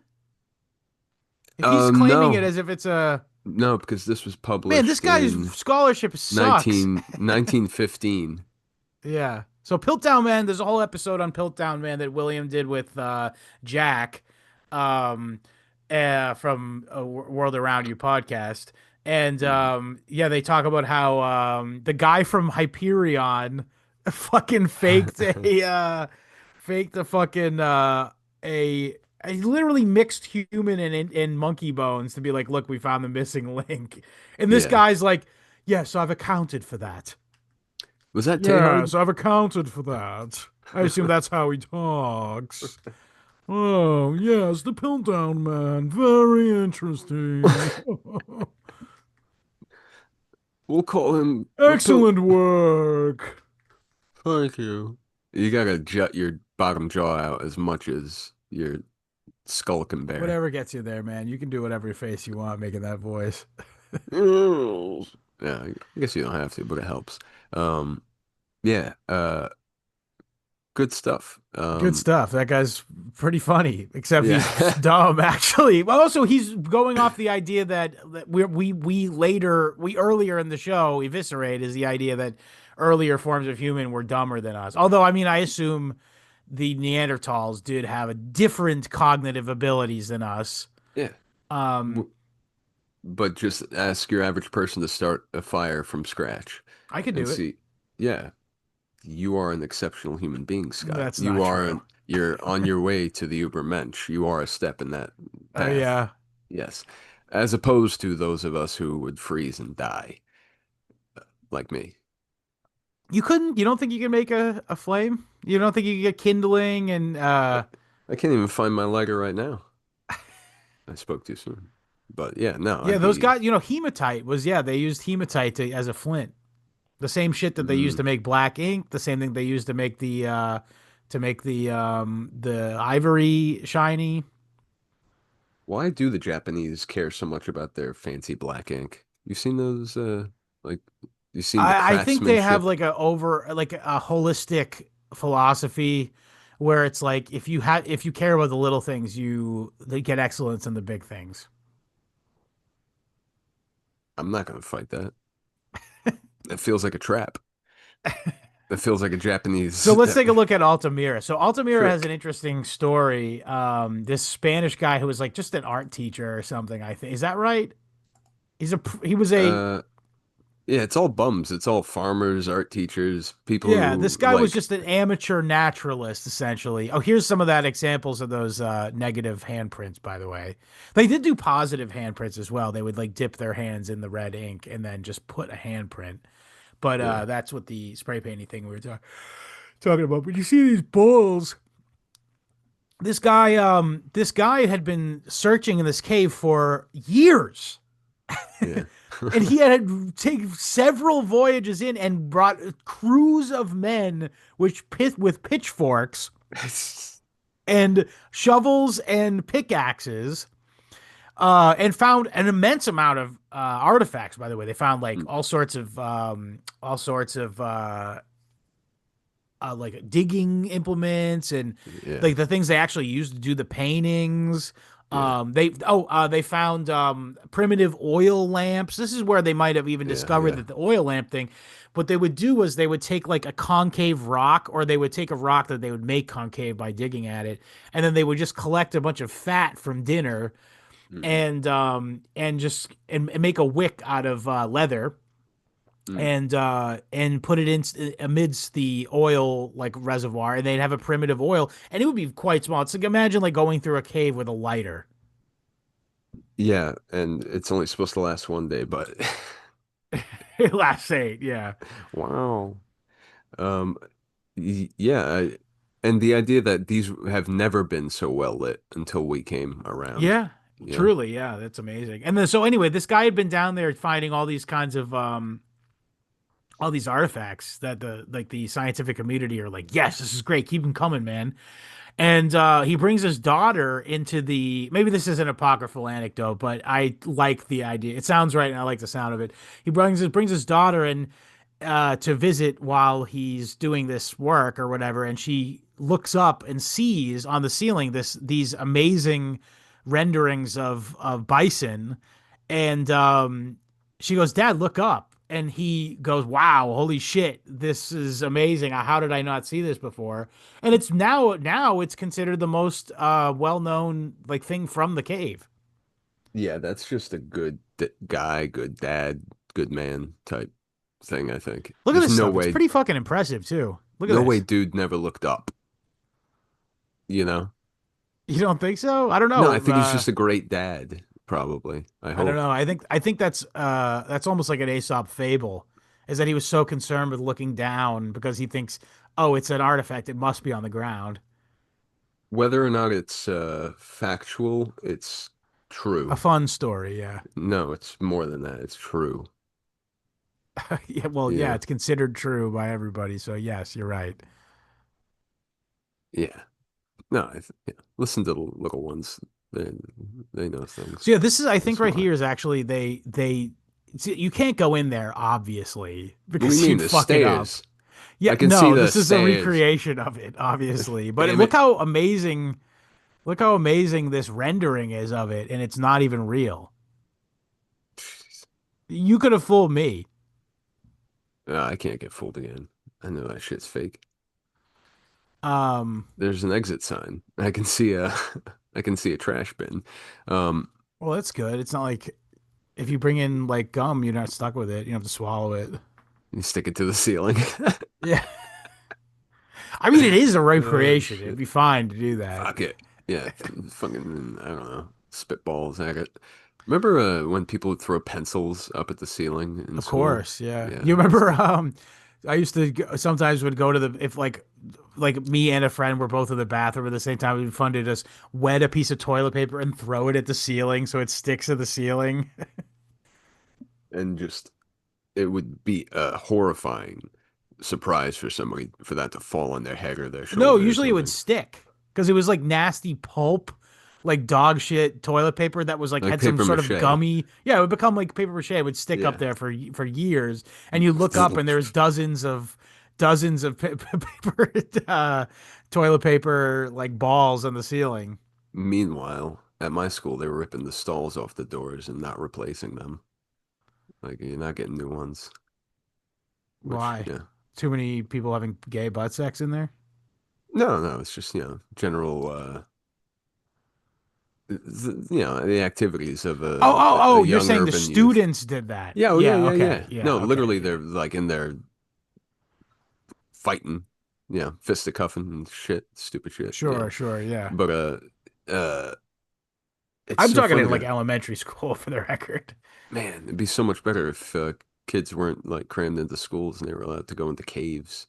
If he's claiming it No. as if it's a No, because this was man, this published guy's in scholarship sucks. 1915. Yeah. So Piltdown Man, there's a whole episode on Piltdown Man that William did with Jack um from World Around You podcast. And Mhm. yeah, they talk about how the guy from Hyperion fucking faked a fucking a literally mixed human and monkey bones to be like, look, we found the missing link. And this Yeah. guy's like, yeah, so I've accounted for that. Was that Yes, Teilhard? I've accounted for that. I assume that's how he talks. Oh, yes, the Piltdown Man. Very interesting. We'll call him the Pilt. Excellent work. Thank you. You gotta jut your bottom jaw out as much as your skull can bear. Whatever gets you there, man. You can do whatever face you want making that voice. Yeah, I guess you don't have to, but it helps. Um, yeah, good stuff. Good stuff. That guy's pretty funny, except Yeah. he's dumb, actually. Well, also he's going off the idea that we earlier in the show eviscerate is the idea that earlier forms of human were dumber than us. Although, I mean, I assume the Neanderthals did have a different cognitive abilities than us. Yeah. Um, But just ask your average person to start a fire from scratch I could and do it. see. Yeah, you are an exceptional human being, Scott. That's not true. You're on your way to the Ubermensch. You are a step in that path. Yeah. Yes. As opposed to those of us who would freeze and die, like me. You don't think you can make a flame? You don't think you can get kindling and I, I can't even find my lighter right now. I spoke too soon. But yeah, no, yeah, I'd those be guys, hematite was they used hematite as a flint. The same shit that they used mm, to make black ink, the same thing they used to make the ivory shiny. why do the Japanese care so much about their fancy black ink? You've seen those like you've seen the I think they have craftsmanship. like a holistic philosophy where it's like if you care about the little things, they get excellence in the big things. I'm not gonna fight that. It feels like a trap. It feels like a So Japanese. let's take a look at Altamira. So Altamira has an Trick. interesting story. This Spanish guy who was like just an art teacher or something, I think. Is that right? He was a Uh, yeah, it's all bums. It's all farmers, art teachers, people Yeah, this who guy was just an amateur naturalist, essentially. Oh, here's some of that examples of those negative handprints, by the way. They did do positive handprints as well. They would like dip their hands in the red ink and then just put a handprint. But yeah, that's what the spray painting thing we were talking about. But you see these bulls. This guy had been searching in this cave for years. yeah, And he had taken several voyages in and brought crews of men with pitchforks and shovels and pickaxes, and found an immense amount of artifacts. By the way, they found like all sorts of like digging implements and yeah, like the things they actually used to do the paintings. yeah, They found primitive oil lamps. This is where they might have even yeah, discovered yeah, that the oil lamp thing. What they would do was they would take like a concave rock, or they would take a rock that they would make concave by digging at it, and then they would just collect a bunch of fat from dinner mm, and make a wick out of leather mm. and put it in amidst the oil like reservoir, and they'd have a primitive oil, and it would be quite small. It's like imagine like going through a cave with a lighter. Yeah, and it's only supposed to last 1 day, but Last eight, yeah. wow. Um, yeah, and the idea that these have never been so well lit until we came around. Yeah, Yeah, truly, yeah, that's amazing. And then so anyway, this guy had been down there finding all these kinds of all these artifacts that the scientific community are like, yes, this is great, keep them coming, man. And he brings his daughter into the, maybe this is an apocryphal anecdote, but I like the idea. It sounds right, and I like the sound of it. He brings his daughter in to visit while he's doing this work or whatever, and she looks up and sees on the ceiling these amazing renderings of bison, and she goes, "Dad, look up." And he goes, "Wow, holy shit, this is amazing. How did I not see this before?" And it's now it's considered the most well-known like thing from the cave. yeah, that's just a good d guy, good dad, good man type thing, I think. Look at There's this stuff. It's pretty fucking impressive too. Look at no way this. dude never looked up, you know? You don't think so? I don't No, I know. think he's just a great dad, probably. I I don't hope. know. I think that's almost like an Aesop fable, is that he was so concerned with looking down because he thinks, oh, it's an artifact. It must be on the ground. Whether or not it's factual, it's A true. fun story, yeah. No, it's more than that. It's true. Yeah, well, yeah, Yeah. it's considered true by everybody. So yes, you're right. Yeah. No, yeah. Listen to the little ones. They they know So things. yeah, this is I They're think right smart. here is actually they see, you can't go in there obviously What do you because mean you'd the fuck it up. stairs? Yeah, I can see no, the this is a stairs. recreation of it, obviously. But Damn it. look how amazing this rendering is of it, and it's not even real. You could have fooled me. I can't get fooled again. I know that shit's fake. Um, There's an exit sign. I can see a I can see a trash bin. Um, well, that's good. It's not like if you bring in like gum, you're not stuck with it. You don't have to swallow it. you stick it to the ceiling. Yeah. I mean, it is a Oh recreation. It'd shit. be fine to do that. Fuck it. Yeah, fucking I don't know. Spitballs. I got. Remember when people would throw pencils up at the ceiling in Of school? course, yeah. Yeah, You it's remember I used to sometimes would go to the if like me and a friend were both in the bathroom at the same time, it'd be fun to just wet a piece of toilet paper and throw it at the ceiling so it sticks to the ceiling. and just it would be a horrifying surprise for somebody for that to fall on their head or their No, shoulder or usually it would something. stick because it was like nasty pulp, like dog shit toilet paper that was like Like had some paper sort of mache. gummy. Yeah, it would become like paper mache. It would stick up Yeah. there for years, and you look up and there's dozens of paper toilet paper like balls on the ceiling. Meanwhile, at my school, they were ripping the stalls off the doors and not replacing them. Like you're not getting new ones. Which, Why? yeah. too many people having gay butt sex in there? No, no, it's just, general, the activities of Oh, oh, a oh, you're young saying the urban youth. students did that. Yeah, oh yeah, Yeah, yeah, okay. yeah. Yeah, No, okay. literally Yeah. they're like in there, fighting, fisticuffing and shit, stupid shit, Sure, sure, yeah. But uh it's I'm so talking in funny like to elementary school for the record. man, it'd be so much better if kids weren't like crammed into schools and they were allowed to go into caves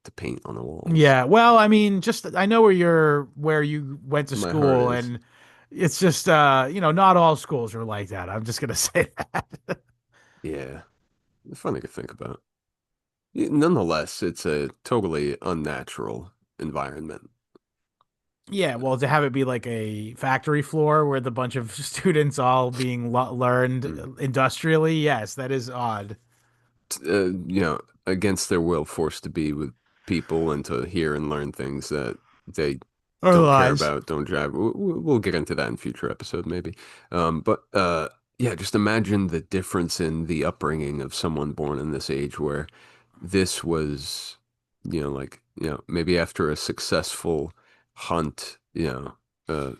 to paint on the walls. Yeah, well, I mean, just I know where you went to My heart school, is. and it's just not all schools are like that. I'm just gonna say that. Yeah, funny to think about. Nonetheless, it's a totally unnatural environment. Yeah, well, to have it be like a factory floor with a bunch of students all being learned Mm. industrially, yes, that is odd. Against their will, forced to be with people and to hear and learn things that they Or don't care lies. about, don't drive. We'll get into that in future episode, maybe. But yeah, just imagine the difference in the upbringing of someone born in this age where this was, like, maybe after a successful hunt, a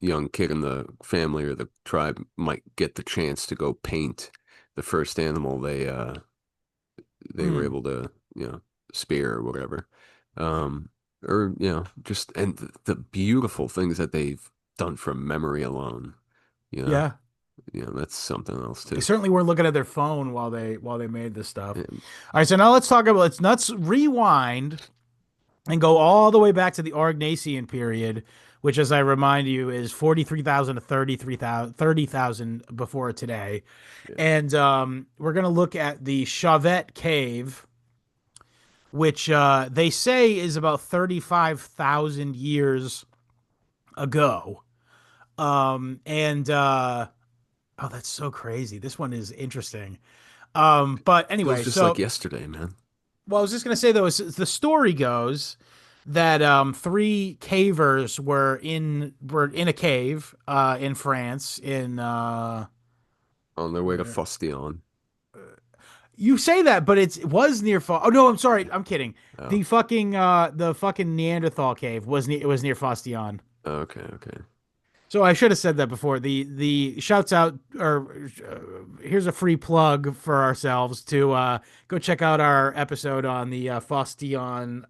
young kid in the family or the tribe might get the chance to go paint the first animal they were Mm, able to, spear or whatever. Um, or, just, and the beautiful things that they've done from memory alone, you know, yeah. that's something else They too. certainly weren't looking at their phone while they made this stuff. And All right, so now let's rewind and go all the way back to the Aurignacian period, which, as I remind you, is 43,000 to 30,000 before today. yeah, And we're going to look at the Chauvet Cave, which they say is about 35,000 years ago. And oh, that's so crazy. This one is interesting. But feels anyway, just like so yesterday, man. well, I was just gonna say though, the story goes that three cavers were in a cave in France in On their way to where Fustion. you say that, but it was near oh no, I'm sorry, I'm kidding. Oh, The fucking Neanderthal cave was near Fostion. okay, okay. So I should have said that before. The shouts out or here's a free plug for ourselves to go check out our episode on the Fostion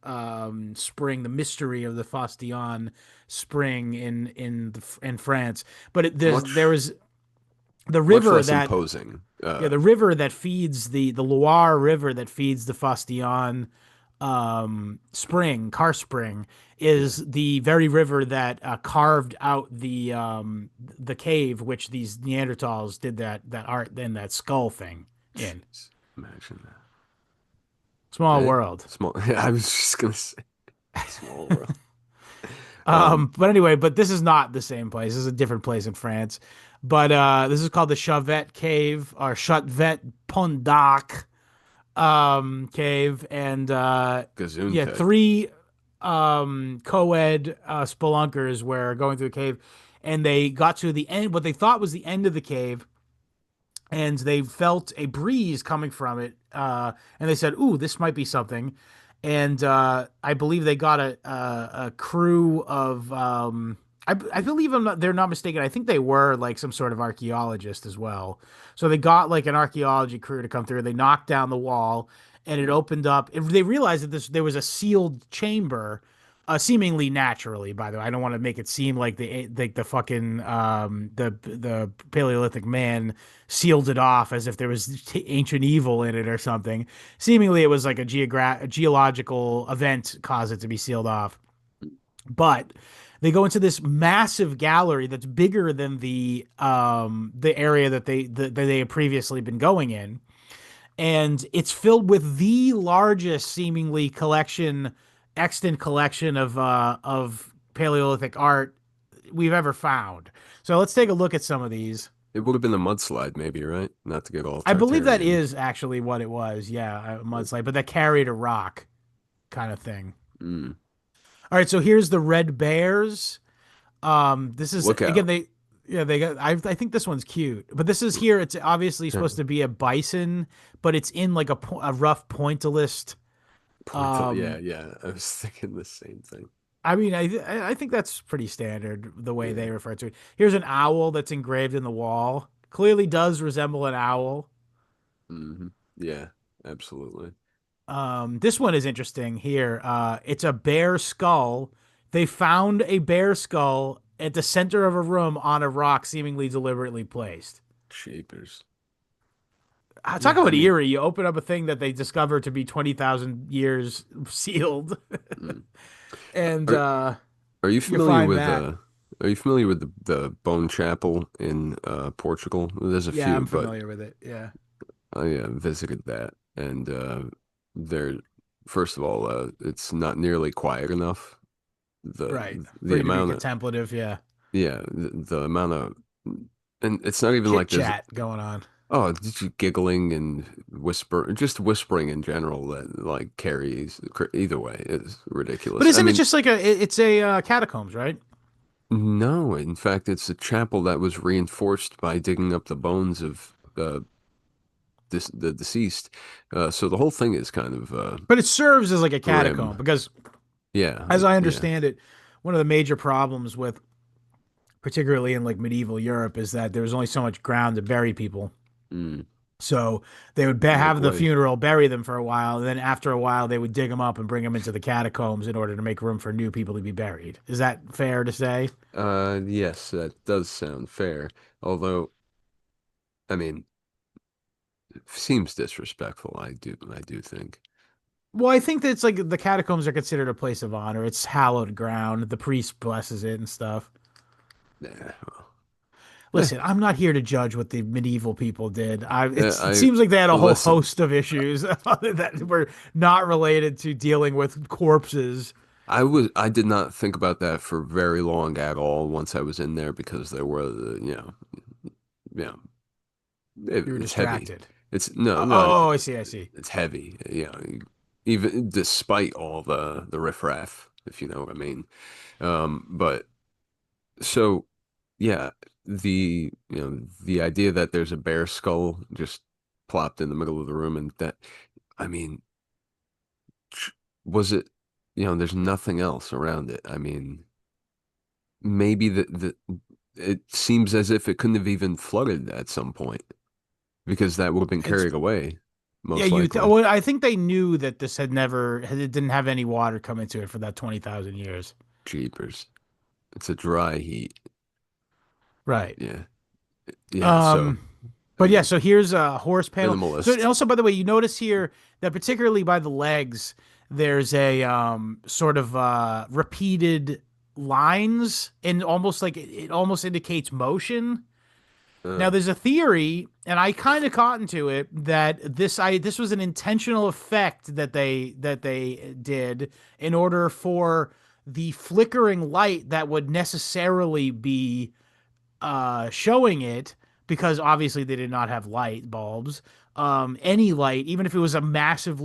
spring, the mystery of the Fostion spring in France. But there Much, was the much river less that imposing. yeah, the river that feeds the Loire River that feeds the Fostion spring, Car Spring, Yeah. is the very river that carved out the cave which these Neanderthals did that art then that skull thing in. Jeez, imagine that. Small Eh? world. Small. I was just gonna say small world. Um, But this is not the same place. This is a different place in France. But this is called the Chauvet Cave or Chauvet Pondac cave, and yeah, Gesundheit. three co-ed spelunkers were going through the cave, and they got to the end, what they thought was the end of the cave, and they felt a breeze coming from it, and they said, "Ooh, this might be something." And I believe they got a crew of I believe they're not mistaken. I think they were like some sort of archaeologist as well. So they got like an archaeology crew to come through. They knocked down the wall, and it opened up. They realized that there was a sealed chamber, seemingly naturally. By the way, I don't want to make it seem like the fucking the Paleolithic man sealed it off as if there was ancient evil in it or something. Seemingly, it was like a geological event caused it to be sealed off. But they go into this massive gallery that's bigger than the area that they had previously been going in, and it's filled with the largest seemingly extant collection of Paleolithic art we've ever found. So let's take a look at some of these. It would have been a mudslide, maybe, right? Not to get all I believe that Tartarian. is actually what it was. Yeah, a mudslide, but that carried a rock kind of thing. Mm. All right, so here's the red bears. This is Look again out. they Yeah, they got. I think this one's cute, but this is here. It's obviously supposed to be a bison, but it's in like a rough pointillist. Yeah, Um, yeah. I was thinking the same thing. I mean, I think that's pretty standard the way Yeah. they refer to it. Here's an owl that's engraved in the wall. Clearly does resemble an owl. Yeah, absolutely. This one is interesting here. It's a bear skull. They found a bear skull at the center of a room on a rock, seemingly deliberately placed. Shapers. Talk Yeah, I about mean, eerie. You open up a thing that they discovered to be 20,000 years sealed, mm. and Are are you you familiar find with that. the Bone Chapel in Portugal? There's a Yeah, few, I'm but familiar with it. Yeah. I visited that, and there, first of all, it's not nearly quiet enough. The Right. For the you to be amount of contemplative. Yeah. yeah, the amount of, and it's not even Chit like there's chat going on. oh, just giggling and just whispering in general that like carries either way is But ridiculous. I isn't it mean, just like it's a catacombs, right? no, in fact, it's a chapel that was reinforced by digging up the bones of the deceased. So the whole thing is kind of But it serves as like a grim. catacomb because, Yeah, as I yeah. understand it, one of the major problems with, particularly in like medieval Europe, is that there was only so much ground to bury people. Mm, So they would make have the way. funeral, bury them for a while, and then after a while, they would dig them up and bring them into the catacombs in order to make room for new people to be buried. Is that fair to say? Yes, that does sound fair. Although, I mean, it seems disrespectful. I do think. Well, I think that it's like the catacombs are considered a place of honor. It's hallowed ground. The priest blesses it and stuff. Yeah, well, eh, Listen, I'm not here to judge what the medieval people did. It I seems like they had a whole listen. host of issues that were not related to dealing with corpses. I did not think about that for very long at all once I was in there because there were yeah, You were it's heavy. distracted. It's no, not Oh, I see. I see. it's heavy. Even despite all the riffraff, if you know what I mean. But so yeah, the idea that there's a bear skull just plopped in the middle of the room and that I mean, was it? There's nothing else around it. I mean, maybe the it seems as if it couldn't have even flooded at some point because that would have been It's carried away, yeah. most likely. Well, I think they knew that this had never. It didn't have any water come into it for that 20,000 years. Jeepers. It's a dry heat. Right. Yeah. Yeah. So, Um. I But yeah, mean, so here's a horse panel. So and minimalist. also, by the way, you notice here that particularly by the legs, there's a sort of repeated lines and almost like it almost indicates motion. Now Uh, there's a theory, and I kind of caught into it that this was an intentional effect that they did in order for the flickering light that would necessarily be showing it, because obviously they did not have light bulbs. Any light, even if it was a massive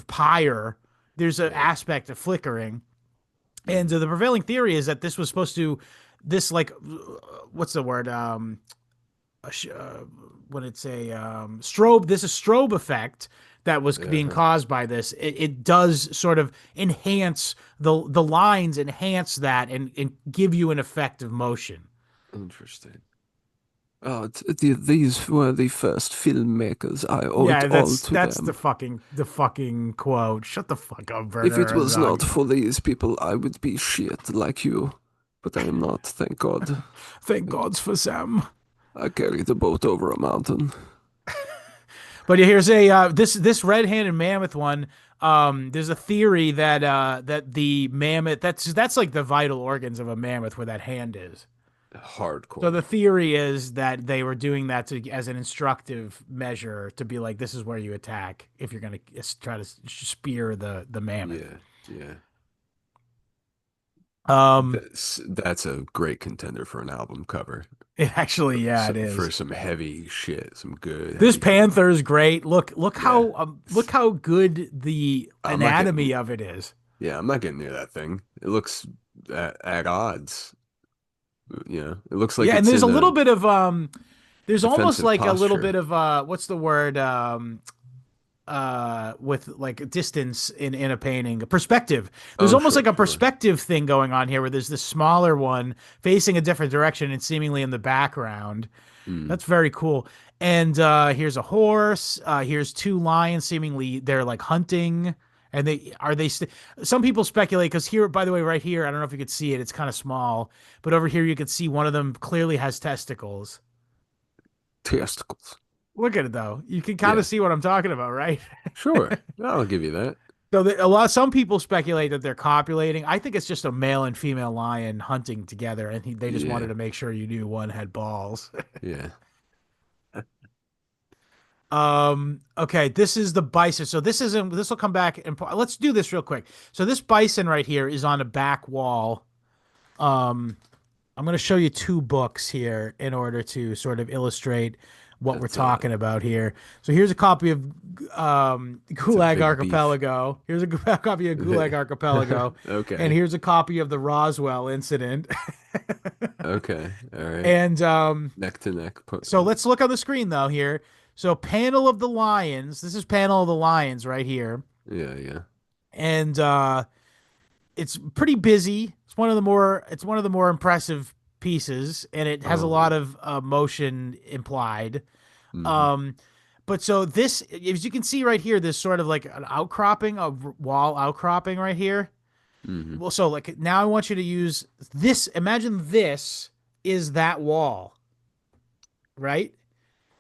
pyre, there's an yeah. aspect of flickering. And Mhm. the prevailing theory is that this was supposed to, this like, what's the word? A when it's a strobe, this is strobe effect that was being Uh-huh. caused by this. It does sort of enhance the lines, enhance that, and give you an effect of motion. Interesting. Oh, these were the first filmmakers. I owe it Yeah, all that's to that's them. the fucking quote. Shut the fuck up, If Werner it was not Herzog. for these people, I would be shit like you. But I am not, thank God. Thank I, gods for Sam. I carried the boat over a mountain. But here's a this red-handed mammoth one. There's a theory that that the mammoth, that's like the vital organs of a mammoth where that hand is. So Hardcore. the theory is that they were doing that to as an instructive measure to be like, this is where you attack if you're gonna try to spear the mammoth. Yeah, yeah. Um, That's a great contender for an album cover. it actually, yeah, So, it for is. some heavy shit, some good This heavy shit. panther is great. Yeah. Look how good the I'm not anatomy getting, of it is. yeah, I'm not getting near that thing. It looks at odds. It looks like Yeah, and it's there's a in a little bit of there's almost defensive like a little bit posture. of what's the word with like distance in a painting, a perspective. There's Oh, almost sure, like a sure. perspective thing going on here where there's this smaller one facing a different direction and seemingly in the background. Mm. That's very cool. And here's a horse. Here's two lions. Seemingly they're like hunting. And they are they. Some people speculate because here, by the way, right here, I don't know if you could see it. It's kind of small, but over here you could see one of them clearly has testicles. Testicles. Look at it though. You can kind of Yeah, see what I'm talking about, right? sure. I'll give you that. So some people speculate that they're copulating. I think it's just a male and female lion hunting together, and they just wanted Yeah, to make sure you knew one had balls. yeah. Okay, this is the bison. So this isn't. This will come back and let's do this real quick. So this bison right here is on a back wall. Um, I'm going to show you two books here in order to sort of illustrate what we're That's a talking about here. So here's a copy of that's a Gulag big beef. Archipelago. Here's a copy of Gulag Archipelago, and Okay. here's a copy of the Roswell incident. Okay. All right. And Neck to neck. so let's look on the screen though here. So panel of the lions. This is panel of the lions right here, Yeah, yeah. and it's pretty busy. It's one of the more impressive pieces, and it has a lot Oh. of motion implied. Hmm. Um, but so this, as you can see right here, there's sort of like an outcropping, a wall outcropping right here. Hmm. Well, so like now I want you to use this. Imagine this is that wall, right?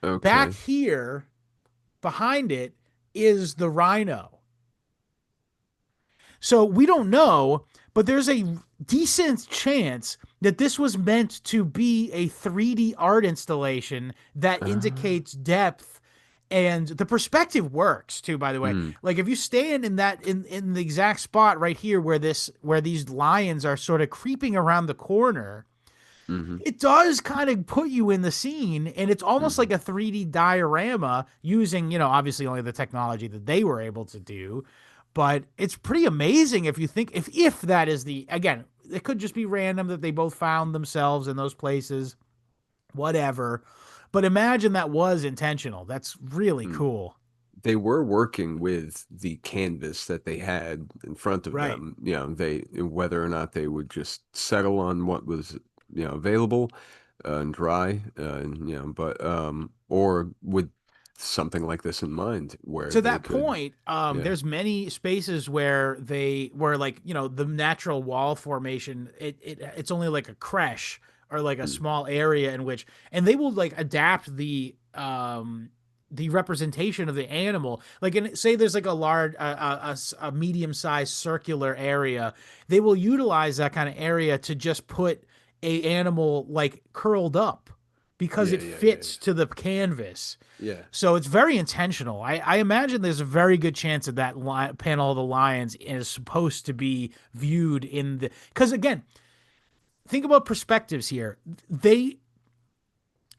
Back Okay. here, behind it is the rhino. So we don't know, but there's a decent chance that this was meant to be a 3D art installation that Uh, indicates depth, and the perspective works too, by the way. mm, Like if you stand in the exact spot right here where these lions are sort of creeping around the corner, hmm. it does kind of put you in the scene, and it's almost Hmm. like a 3D diorama using, obviously only the technology that they were able to do. But it's pretty amazing if you think if that is the again, it could just be random that they both found themselves in those places, whatever. But imagine that was intentional. That's really Mm. cool. They were working with the canvas that they had in front of Right. them. They whether or not they would just settle on what was, available and dry, and but or with something like this in mind where To they that could, point, yeah. there's many spaces where like, the natural wall formation, it's only like a creche or like a Mm. small area in which, and they will like adapt the representation of the animal. Like, say there's like a large, a medium sized circular area, they will utilize that kind of area to just put a animal like curled up because Yeah, it yeah, yeah, fits to the canvas. yeah. So it's very intentional. I imagine there's a very good chance that panel of the lions is supposed to be viewed in the. Because again, think about perspectives here. They,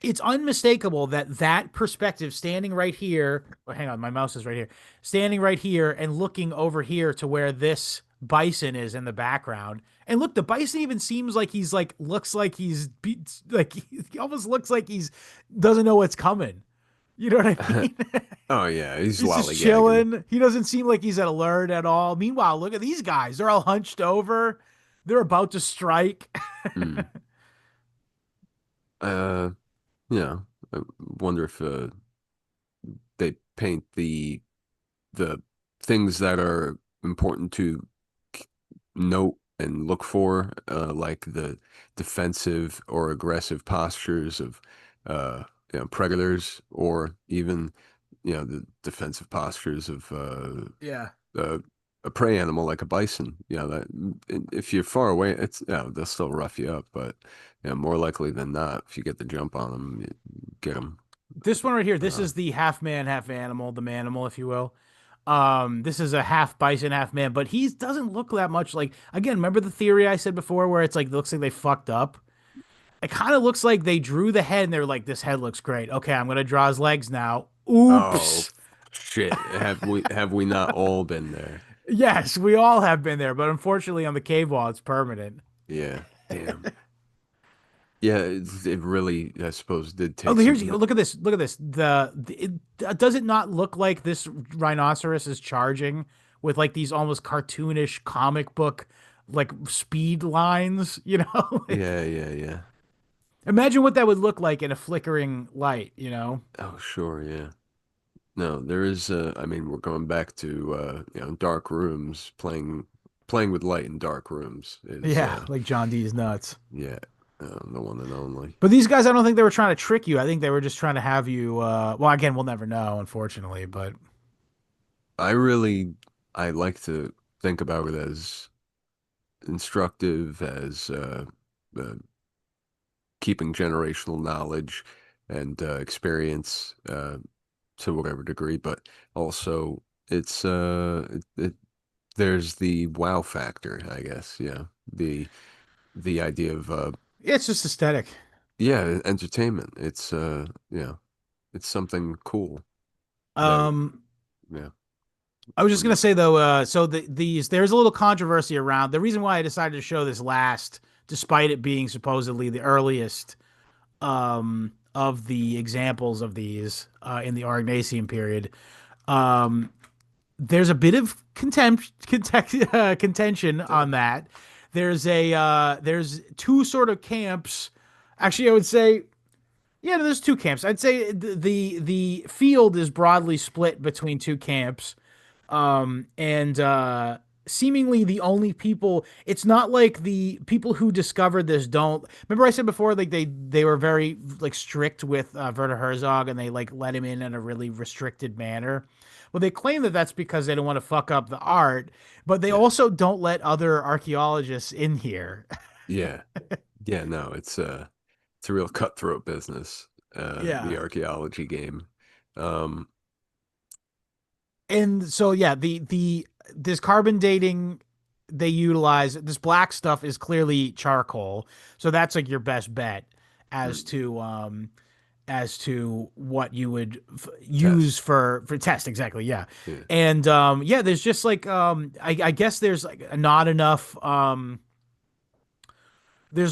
it's unmistakable that that perspective, standing right here. Oh, hang on, my mouse is right here. Standing right here and looking over here to where this bison is in the background. And look, the bison even seems like he's like looks like like he almost looks like he's doesn't know what's coming. You know what I mean? Oh yeah, he's He's just lollygagging. chilling. He doesn't seem like he's at alert at all. Meanwhile, look at these guys. They're all hunched over. They're about to strike. Mm. Uh, I wonder if they paint the things that are important to note and look for, like the defensive or aggressive postures of predators, or even the defensive postures of Yeah. uh, a prey animal like a bison. That if you're far away, it's they'll still rough you up, but more likely than not, if you get the jump on them, you get them. This one right here, this Uh, is the half man, half animal, the manimal, if you will. This is a half bison, half man, but he doesn't look that much like, again, remember the theory I said before where it's like it looks like they fucked up? It kind of looks like they drew the head and they're like, this head looks great. Okay, I'm gonna draw his legs now. oh Oops. shit! Have we not all been there? Yes, we all have been there, but unfortunately on the cave wall, it's permanent. Yeah. Damn. Yeah, it really, I suppose, did Oh, take here's some. look at this. Look at this. Does it not look like this rhinoceros is charging with like these almost cartoonish comic book like speed lines? You know, like Yeah, yeah, yeah. imagine what that would look like in a flickering light. You know? Oh, sure, yeah. No, there is. I mean, we're going back to dark rooms. Playing with light in dark rooms is Yeah, like John D's nuts. yeah, the one and only. But these guys, I don't think they were trying to trick you. I think they were just trying to have you. Well, again, we'll never know, unfortunately. But I really I like to think about it as instructive as uh, keeping generational knowledge and experience to whatever degree, but also it's there's the wow factor, I guess. Yeah, the idea of yeah, it's just aesthetic. yeah, entertainment. It's it's something cool that Um, yeah. I was just Um, gonna say though, so these there's a little controversy around the reason why I decided to show this last, despite it being supposedly the earliest of the examples of these in the Aurignacian period. Um, there's a bit of contention on that. There's two sort of camps. Actually, I would say yeah, there's two camps. I'd say the field is broadly split between two camps and seemingly the only people. It's not like the people who discovered this don't. Remember, I said before, like they were very like strict with Werner Herzog, and they like let him in a really restricted manner. Well, they claim that that's because they don't want to fuck up the art, but they yeah, also don't let other archaeologists in here. yeah, yeah. No, it's a real cutthroat business. The Yeah. archaeology game. Um, And so yeah, the this carbon dating they utilize this black stuff is clearly charcoal. So that's like your best bet as hmm, to what you would use test. for test exactly, yeah. Yeah. And yeah, there's just like I guess there's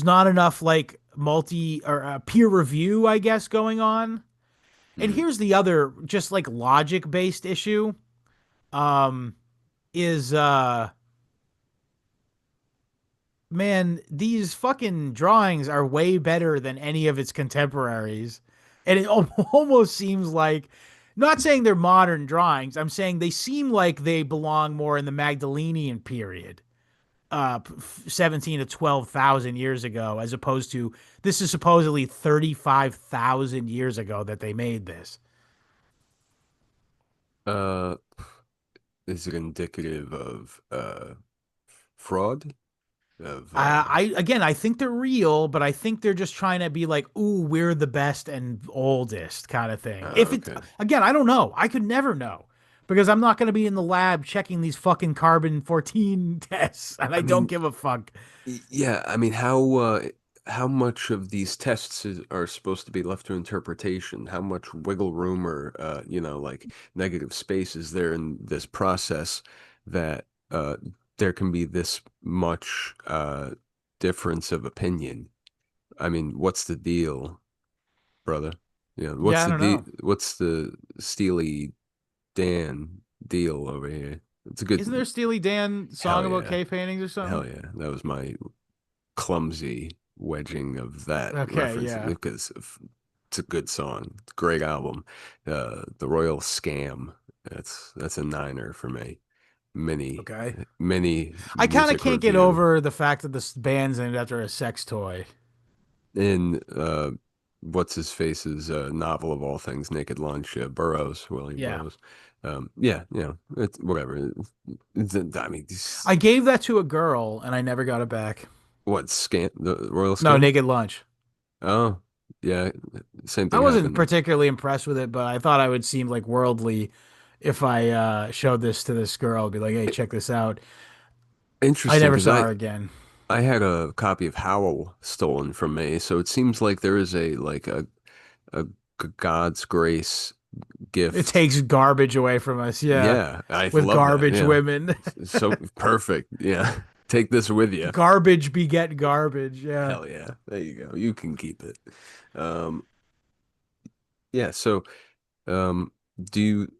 not enough like multi or peer review I guess going on. And Hmm. here's the other just like logic based issue um is man, these fucking drawings are way better than any of its contemporaries. And it almost seems like, not saying they're modern drawings, I'm saying they seem like they belong more in the Magdalenian period, 17 to 12,000 years ago, as opposed to this is supposedly 35,000 years ago that they made this. Uh, is it indicative of fraud? Of I again, I think they're real, but I think they're just trying to be like, "Ooh, we're the best and oldest" kind of thing. If it okay. again, I don't know. I could never know because I'm not going to be in the lab checking these fucking carbon 14 tests, and I I don't mean, give a fuck. yeah. I mean, how much of these tests are supposed to be left to interpretation? How much wiggle room or like negative space is there in this process that there can be this much difference of opinion? I mean, what's the deal, brother? Yeah, I don't know. what's the Steely Dan deal over here? It's a good Isn't there a Steely Dan hell song about yeah. cave paintings or something? Hell yeah. That was my clumsy wedging of that Okay, reference yeah. it's a good song. Great album. The Royal Scam. That's a niner for me. Many, Okay. many I kind of music can't get review. over the fact that this band's named after a sex toy. In what's his face's novel of all things, Naked Lunch, Burroughs, William Yeah. Burroughs. Yeah, it's whatever. I mean, I gave that to a girl and I never got it back. what scam? The Royal No, Scam? Naked Lunch. Oh, yeah. Same I thing wasn't happened. particularly impressed with it, but I thought I would seem like worldly if I showed this to this girl. I'd be like, "Hey, check this out." I Interesting, never because saw her again. I had a copy of Howl stolen from me, so it seems like there is a God's grace It gift. takes garbage away from us, yeah, Yeah, I with love that. garbage Yeah, women. so perfect. Yeah. Take this with you. Garbage beget garbage. Yeah. Hell yeah. There you go. You can keep it. Um, yeah, so um do you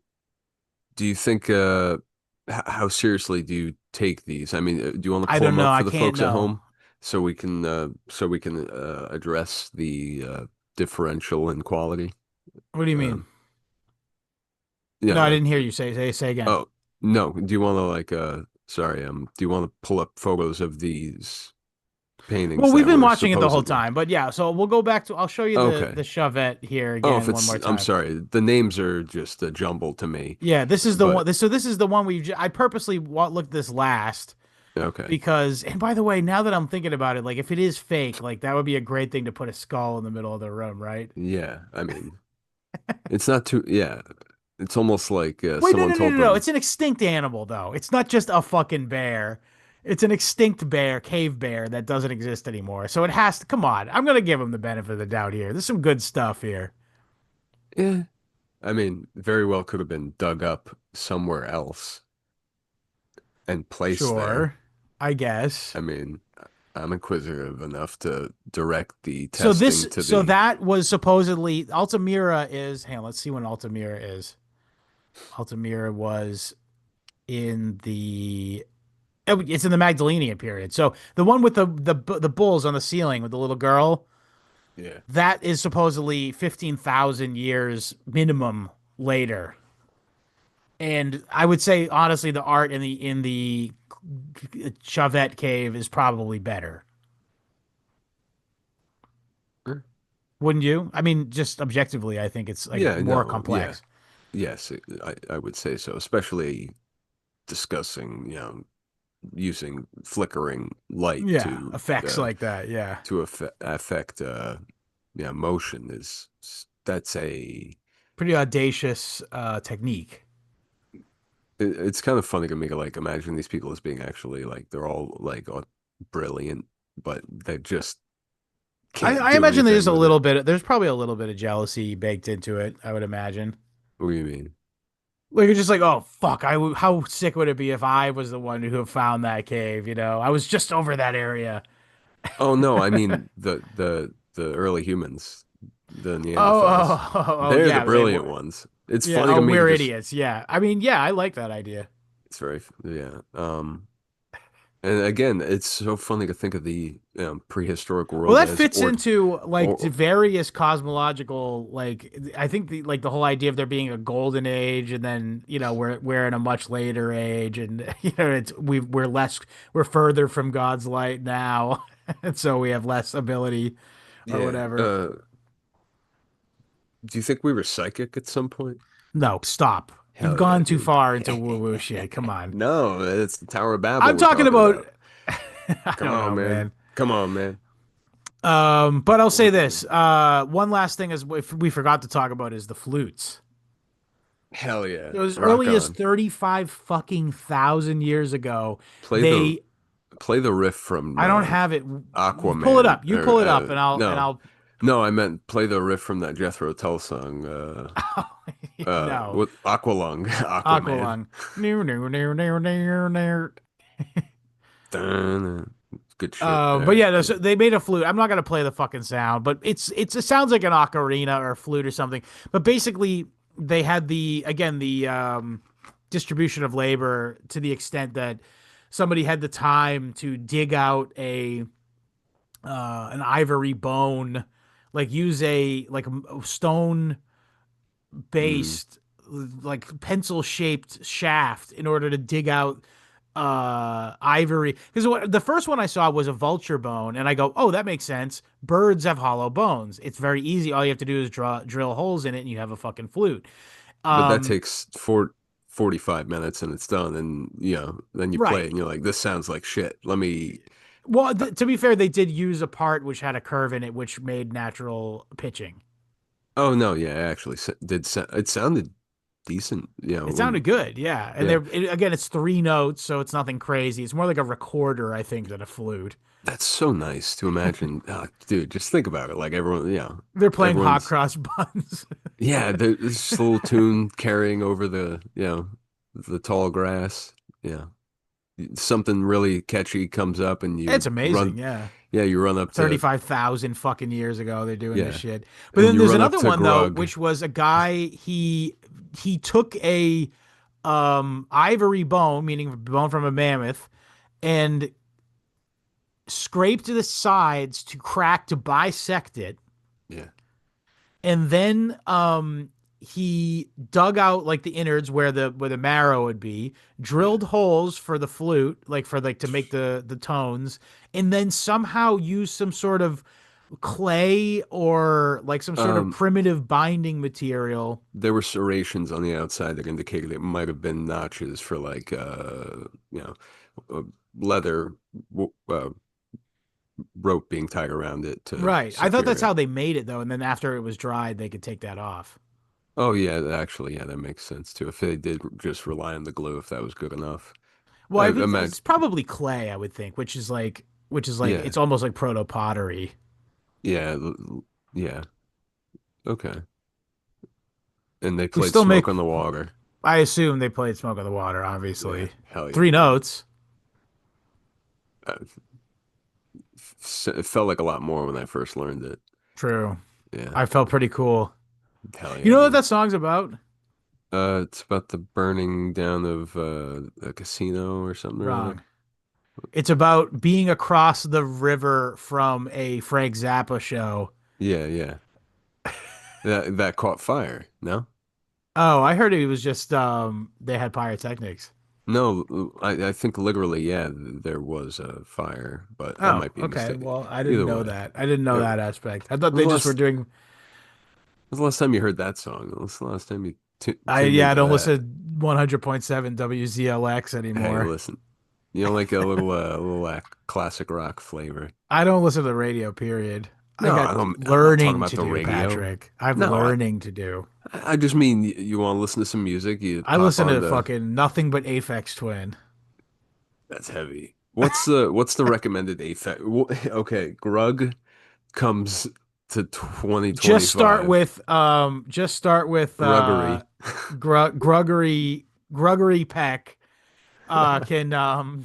do you think how seriously do you take these? I mean, do you want to I pull don't them know. up I for the can't folks at know. home so we can address the differential in quality? What do you mean? Um, yeah, No, I like didn't hear you say again. oh no, do you want to sorry, do you want to pull up photos of these Well, paintings we've that been were watching it the whole supposedly? time, but yeah, so we'll go back to I'll show you the Okay. Chauvet here Oh, if again one it's more I'm time. sorry, the names are just a jumble to me, Yeah, this is the one. but This is the one I purposely looked this last okay. because, and by the way, now that I'm thinking about it, like if it is fake, like that would be a great thing to put a skull in the middle of the room, right? Yeah, I mean, it's not too, yeah. It's almost like Wait, no, someone no, no, told no, no. them, It's an extinct animal, though. It's not just a fucking bear. It's an extinct bear, cave bear that doesn't exist anymore. So it has to. Come on, I'm gonna give him the benefit of the doubt here. There's some good stuff here. yeah, I mean, very well could have been dug up somewhere else and placed there. Sure, I guess. I mean, I'm inquisitive enough to direct the So this, testing to so the, that was supposedly Altamira is. Hang on, let's see when Altamira is. Altamira was in the. Oh, it's in the Magdalenian period. So the one with the bulls on the ceiling with the little girl, yeah. that is supposedly 15,000 years minimum later. And I would say honestly, the art in the Chauvet cave is probably better. Sure. Wouldn't you? I mean, just objectively, I think it's like Yeah, more no, yeah. complex. Yes, I would say so, especially discussing, using flickering light Yeah, effects uh like that. Yeah, to affect yeah, motion is that's pretty audacious technique. it's kind of funny to me to like imagine these people as being actually like they're all like brilliant, but they just can't I do imagine anything with it. there's probably a little bit of jealousy baked into it. I would imagine. What do you mean? Like you're just like, oh fuck, how sick would it be if I was the one who found that cave? You know, I was just over that area. Oh no, I mean the early humans, the Oh, Neanderthals. They're the yeah, they brilliant were. ones. It's Yeah. funny Oh, to me to we're just idiots. Yeah. I mean, yeah, I like that idea. it's very yeah. And again, it's so funny to think of the prehistoric Well, world that as fits into like the or various cosmological like I think the whole idea of there being a golden age and then we're in a much later age and we're further from God's light now and so we have less ability or yeah. whatever. Do you think we were psychic at some point? No, stop. You've Hell yeah, gone too dude. far into woo-woo shit. Come on. No, it's the Tower of Babel I'm we're talking talking about about. I Come don't on, know, man. man. Come on, man. But I'll say One this. thing. One last thing is we forgot to talk about is the flutes. Hell yeah. So as Rock early as on. 35 fucking thousand years ago, Play the they play the riff from I don't have it. Pull it Aquaman up. You or pull it up and no. I'll No, I meant play the riff from that Jethro Tull song. no. What Aqualung, Aquaman. Aqualung. Near, near, near, near, near, near. Dun, good shit But there. yeah, no, so Good. they made a flute. I'm not gonna play the fucking sound, but it sounds like an ocarina or a flute or something. But basically, they had the distribution of labor to the extent that somebody had the time to dig out a an ivory bone, like use a stone Mm. based like pencil shaped shaft in order to dig out ivory because the first one I saw was a vulture bone and I go, oh, that makes sense. Birds have hollow bones. It's very easy. All you have to do is drill holes in it and you have a fucking flute. But that um takes 45 minutes and it's done. And, then you play it right. and you're like, this sounds like shit. Let me. Well, to be fair, they did use a part which had a curve in it which made natural pitching. Oh, no. Yeah, I actually it sounded decent. It sounded good, yeah. And Yeah, again, it's three notes, so it's nothing crazy. It's more like a recorder, I think, than a flute. that's so nice to imagine. Dude, just think about it. Like everyone, They're playing hot everyone's, cross buns. yeah, there's this little tune carrying over the tall grass. Yeah. something really catchy comes up and It's you run, amazing, yeah. yeah, you run up to, 35,000 fucking years ago they're doing this yeah, shit. But and then you there's run up another to one though, Grug. which was a guy, he took a ivory bone, meaning bone from a mammoth, and scraped the sides to crack to bisect it, Yeah. and then he dug out like the innards where the marrow would be, Yeah. drilled holes for the flute, like for like to make the tones, and then somehow used some sort of clay or like some sort of Um, primitive binding material. there were serrations on the outside that indicated it might have been notches for like you know, uh, leather rope being tied around it to Right. I thought secure that's it. how they made it though, and then after it was dried, they could take that off. Oh yeah, actually, yeah, that makes sense too. If they did just rely on the glue, if that was good enough. Well, I I think imagine, it's probably clay, I would think, which is like yeah, it's almost like proto pottery. yeah, yeah. Okay. And they We played still make, Smoke on the Water. I assume they played Smoke on the Water, Yeah, obviously. hell yeah, Three man. notes. Uh, it felt like a lot more when I first learned it. True. Yeah, I felt pretty cool. hell You yeah, know what dude. that song's about? It's about the burning down of a casino or something or other. Wrong. It's about being across the river from a Frank Zappa show. Yeah, yeah. That caught fire. No? Oh, I heard it was just they had pyrotechnics. No, I think literally, yeah, there was a fire, but I Oh, might be okay. mistaken. Well, I didn't Either know way, that. I didn't know it that aspect. I thought was they the just were last doing. was the last time you heard that song? Was the last time you t I tuned Yeah, I into don't that? listen 100.7 WZLX Hey, anymore. listen, you know, like a little classic rock flavor. I don't listen to the radio, period. I No, got I'm not talking learning about to the do, radio. Patrick. I have No, learning to do. I just mean you want to listen to some music, you I pop listen on to the. fucking nothing but Aphex Twin. That's heavy. What's the recommended AFAC? Okay, Grug comes to Just start 2025. with just start with Gruggery. Gruggery Peck can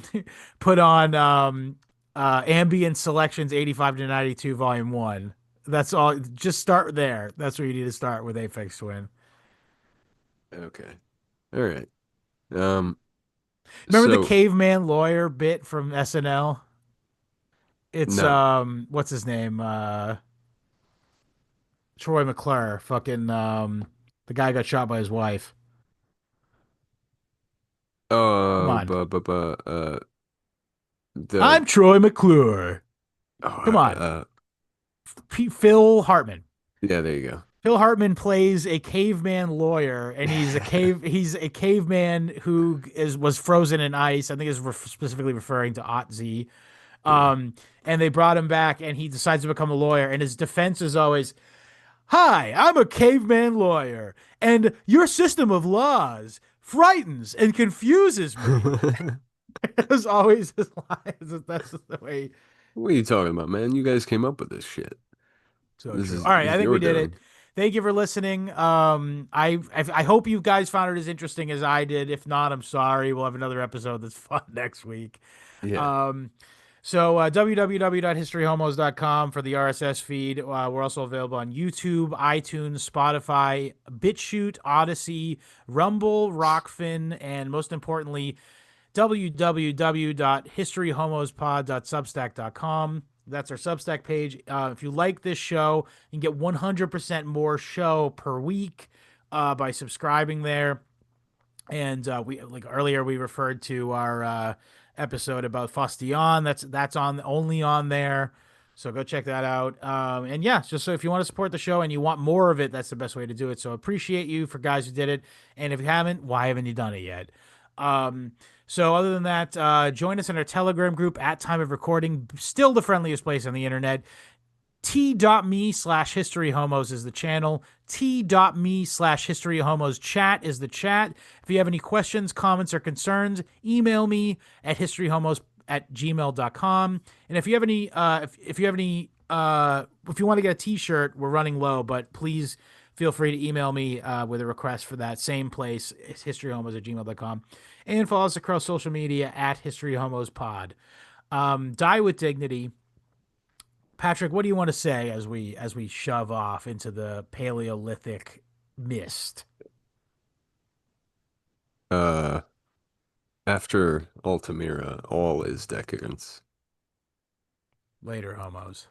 put on ambient selections 85 to 92 volume 1. That's all. Just start there. That's where you need to start with Aphex Twin. Okay. All right. Um, Remember the so caveman lawyer bit from SNL? It's no. what's his name? Troy McClure. Fucking the guy got shot by his wife. Come on. The I'm Troy McClure. oh, Come on. Phil Hartman. yeah, there you Phil Hartman plays a caveman lawyer, and he's a go. cave. He's a caveman who was frozen in ice. I think is specifically referring to Otzi. Yeah. Um, and they brought him back, and he decides to become a lawyer. And his defense is always, "Hi, I'm a caveman lawyer, and your system of laws frightens and confuses me." It was always his line. That's just the way. What are you talking about, man? You guys came up with this shit. So true. All right, This I is think your we did it. doing. Thank you for listening. I hope you guys found it as interesting as I did. If not, I'm sorry. We'll have another episode that's fun next week. Yeah. Um, so www.historyhomos.com for the RSS feed. We're also available on YouTube, iTunes, Spotify, BitChute, Odyssey, Rumble, Rockfin, and most importantly, www.historyhomospod.substack.com. That's our Substack page. If you like this show, you can get 100% more show per week by subscribing there. And we like earlier we referred to our episode about Fustion. That's on only on there. So go check that out. And yeah, just so if you want to support the show and you want more of it, that's the best way to do it. So appreciate you for guys who did it. And if you haven't, why haven't you done it yet? So other than that, join us in our Telegram group at time of recording. Still the friendliest place on the internet. T.me/historyhomos is the channel. T.me/historyhomos chat is the chat. If you have any questions, comments, or concerns, email me at historyhomos@gmail.com. And if you have any, if you have any, if you want to get a T-shirt, we're running low, but please feel free to email me with a request for that same place. It's historyhomos@gmail.com. and follow us across social media at History Homos Pod. Die with dignity. Patrick, what do you want to say as we shove off into the Paleolithic mist? Uh, After Altamira, all is decadence. Later, homos.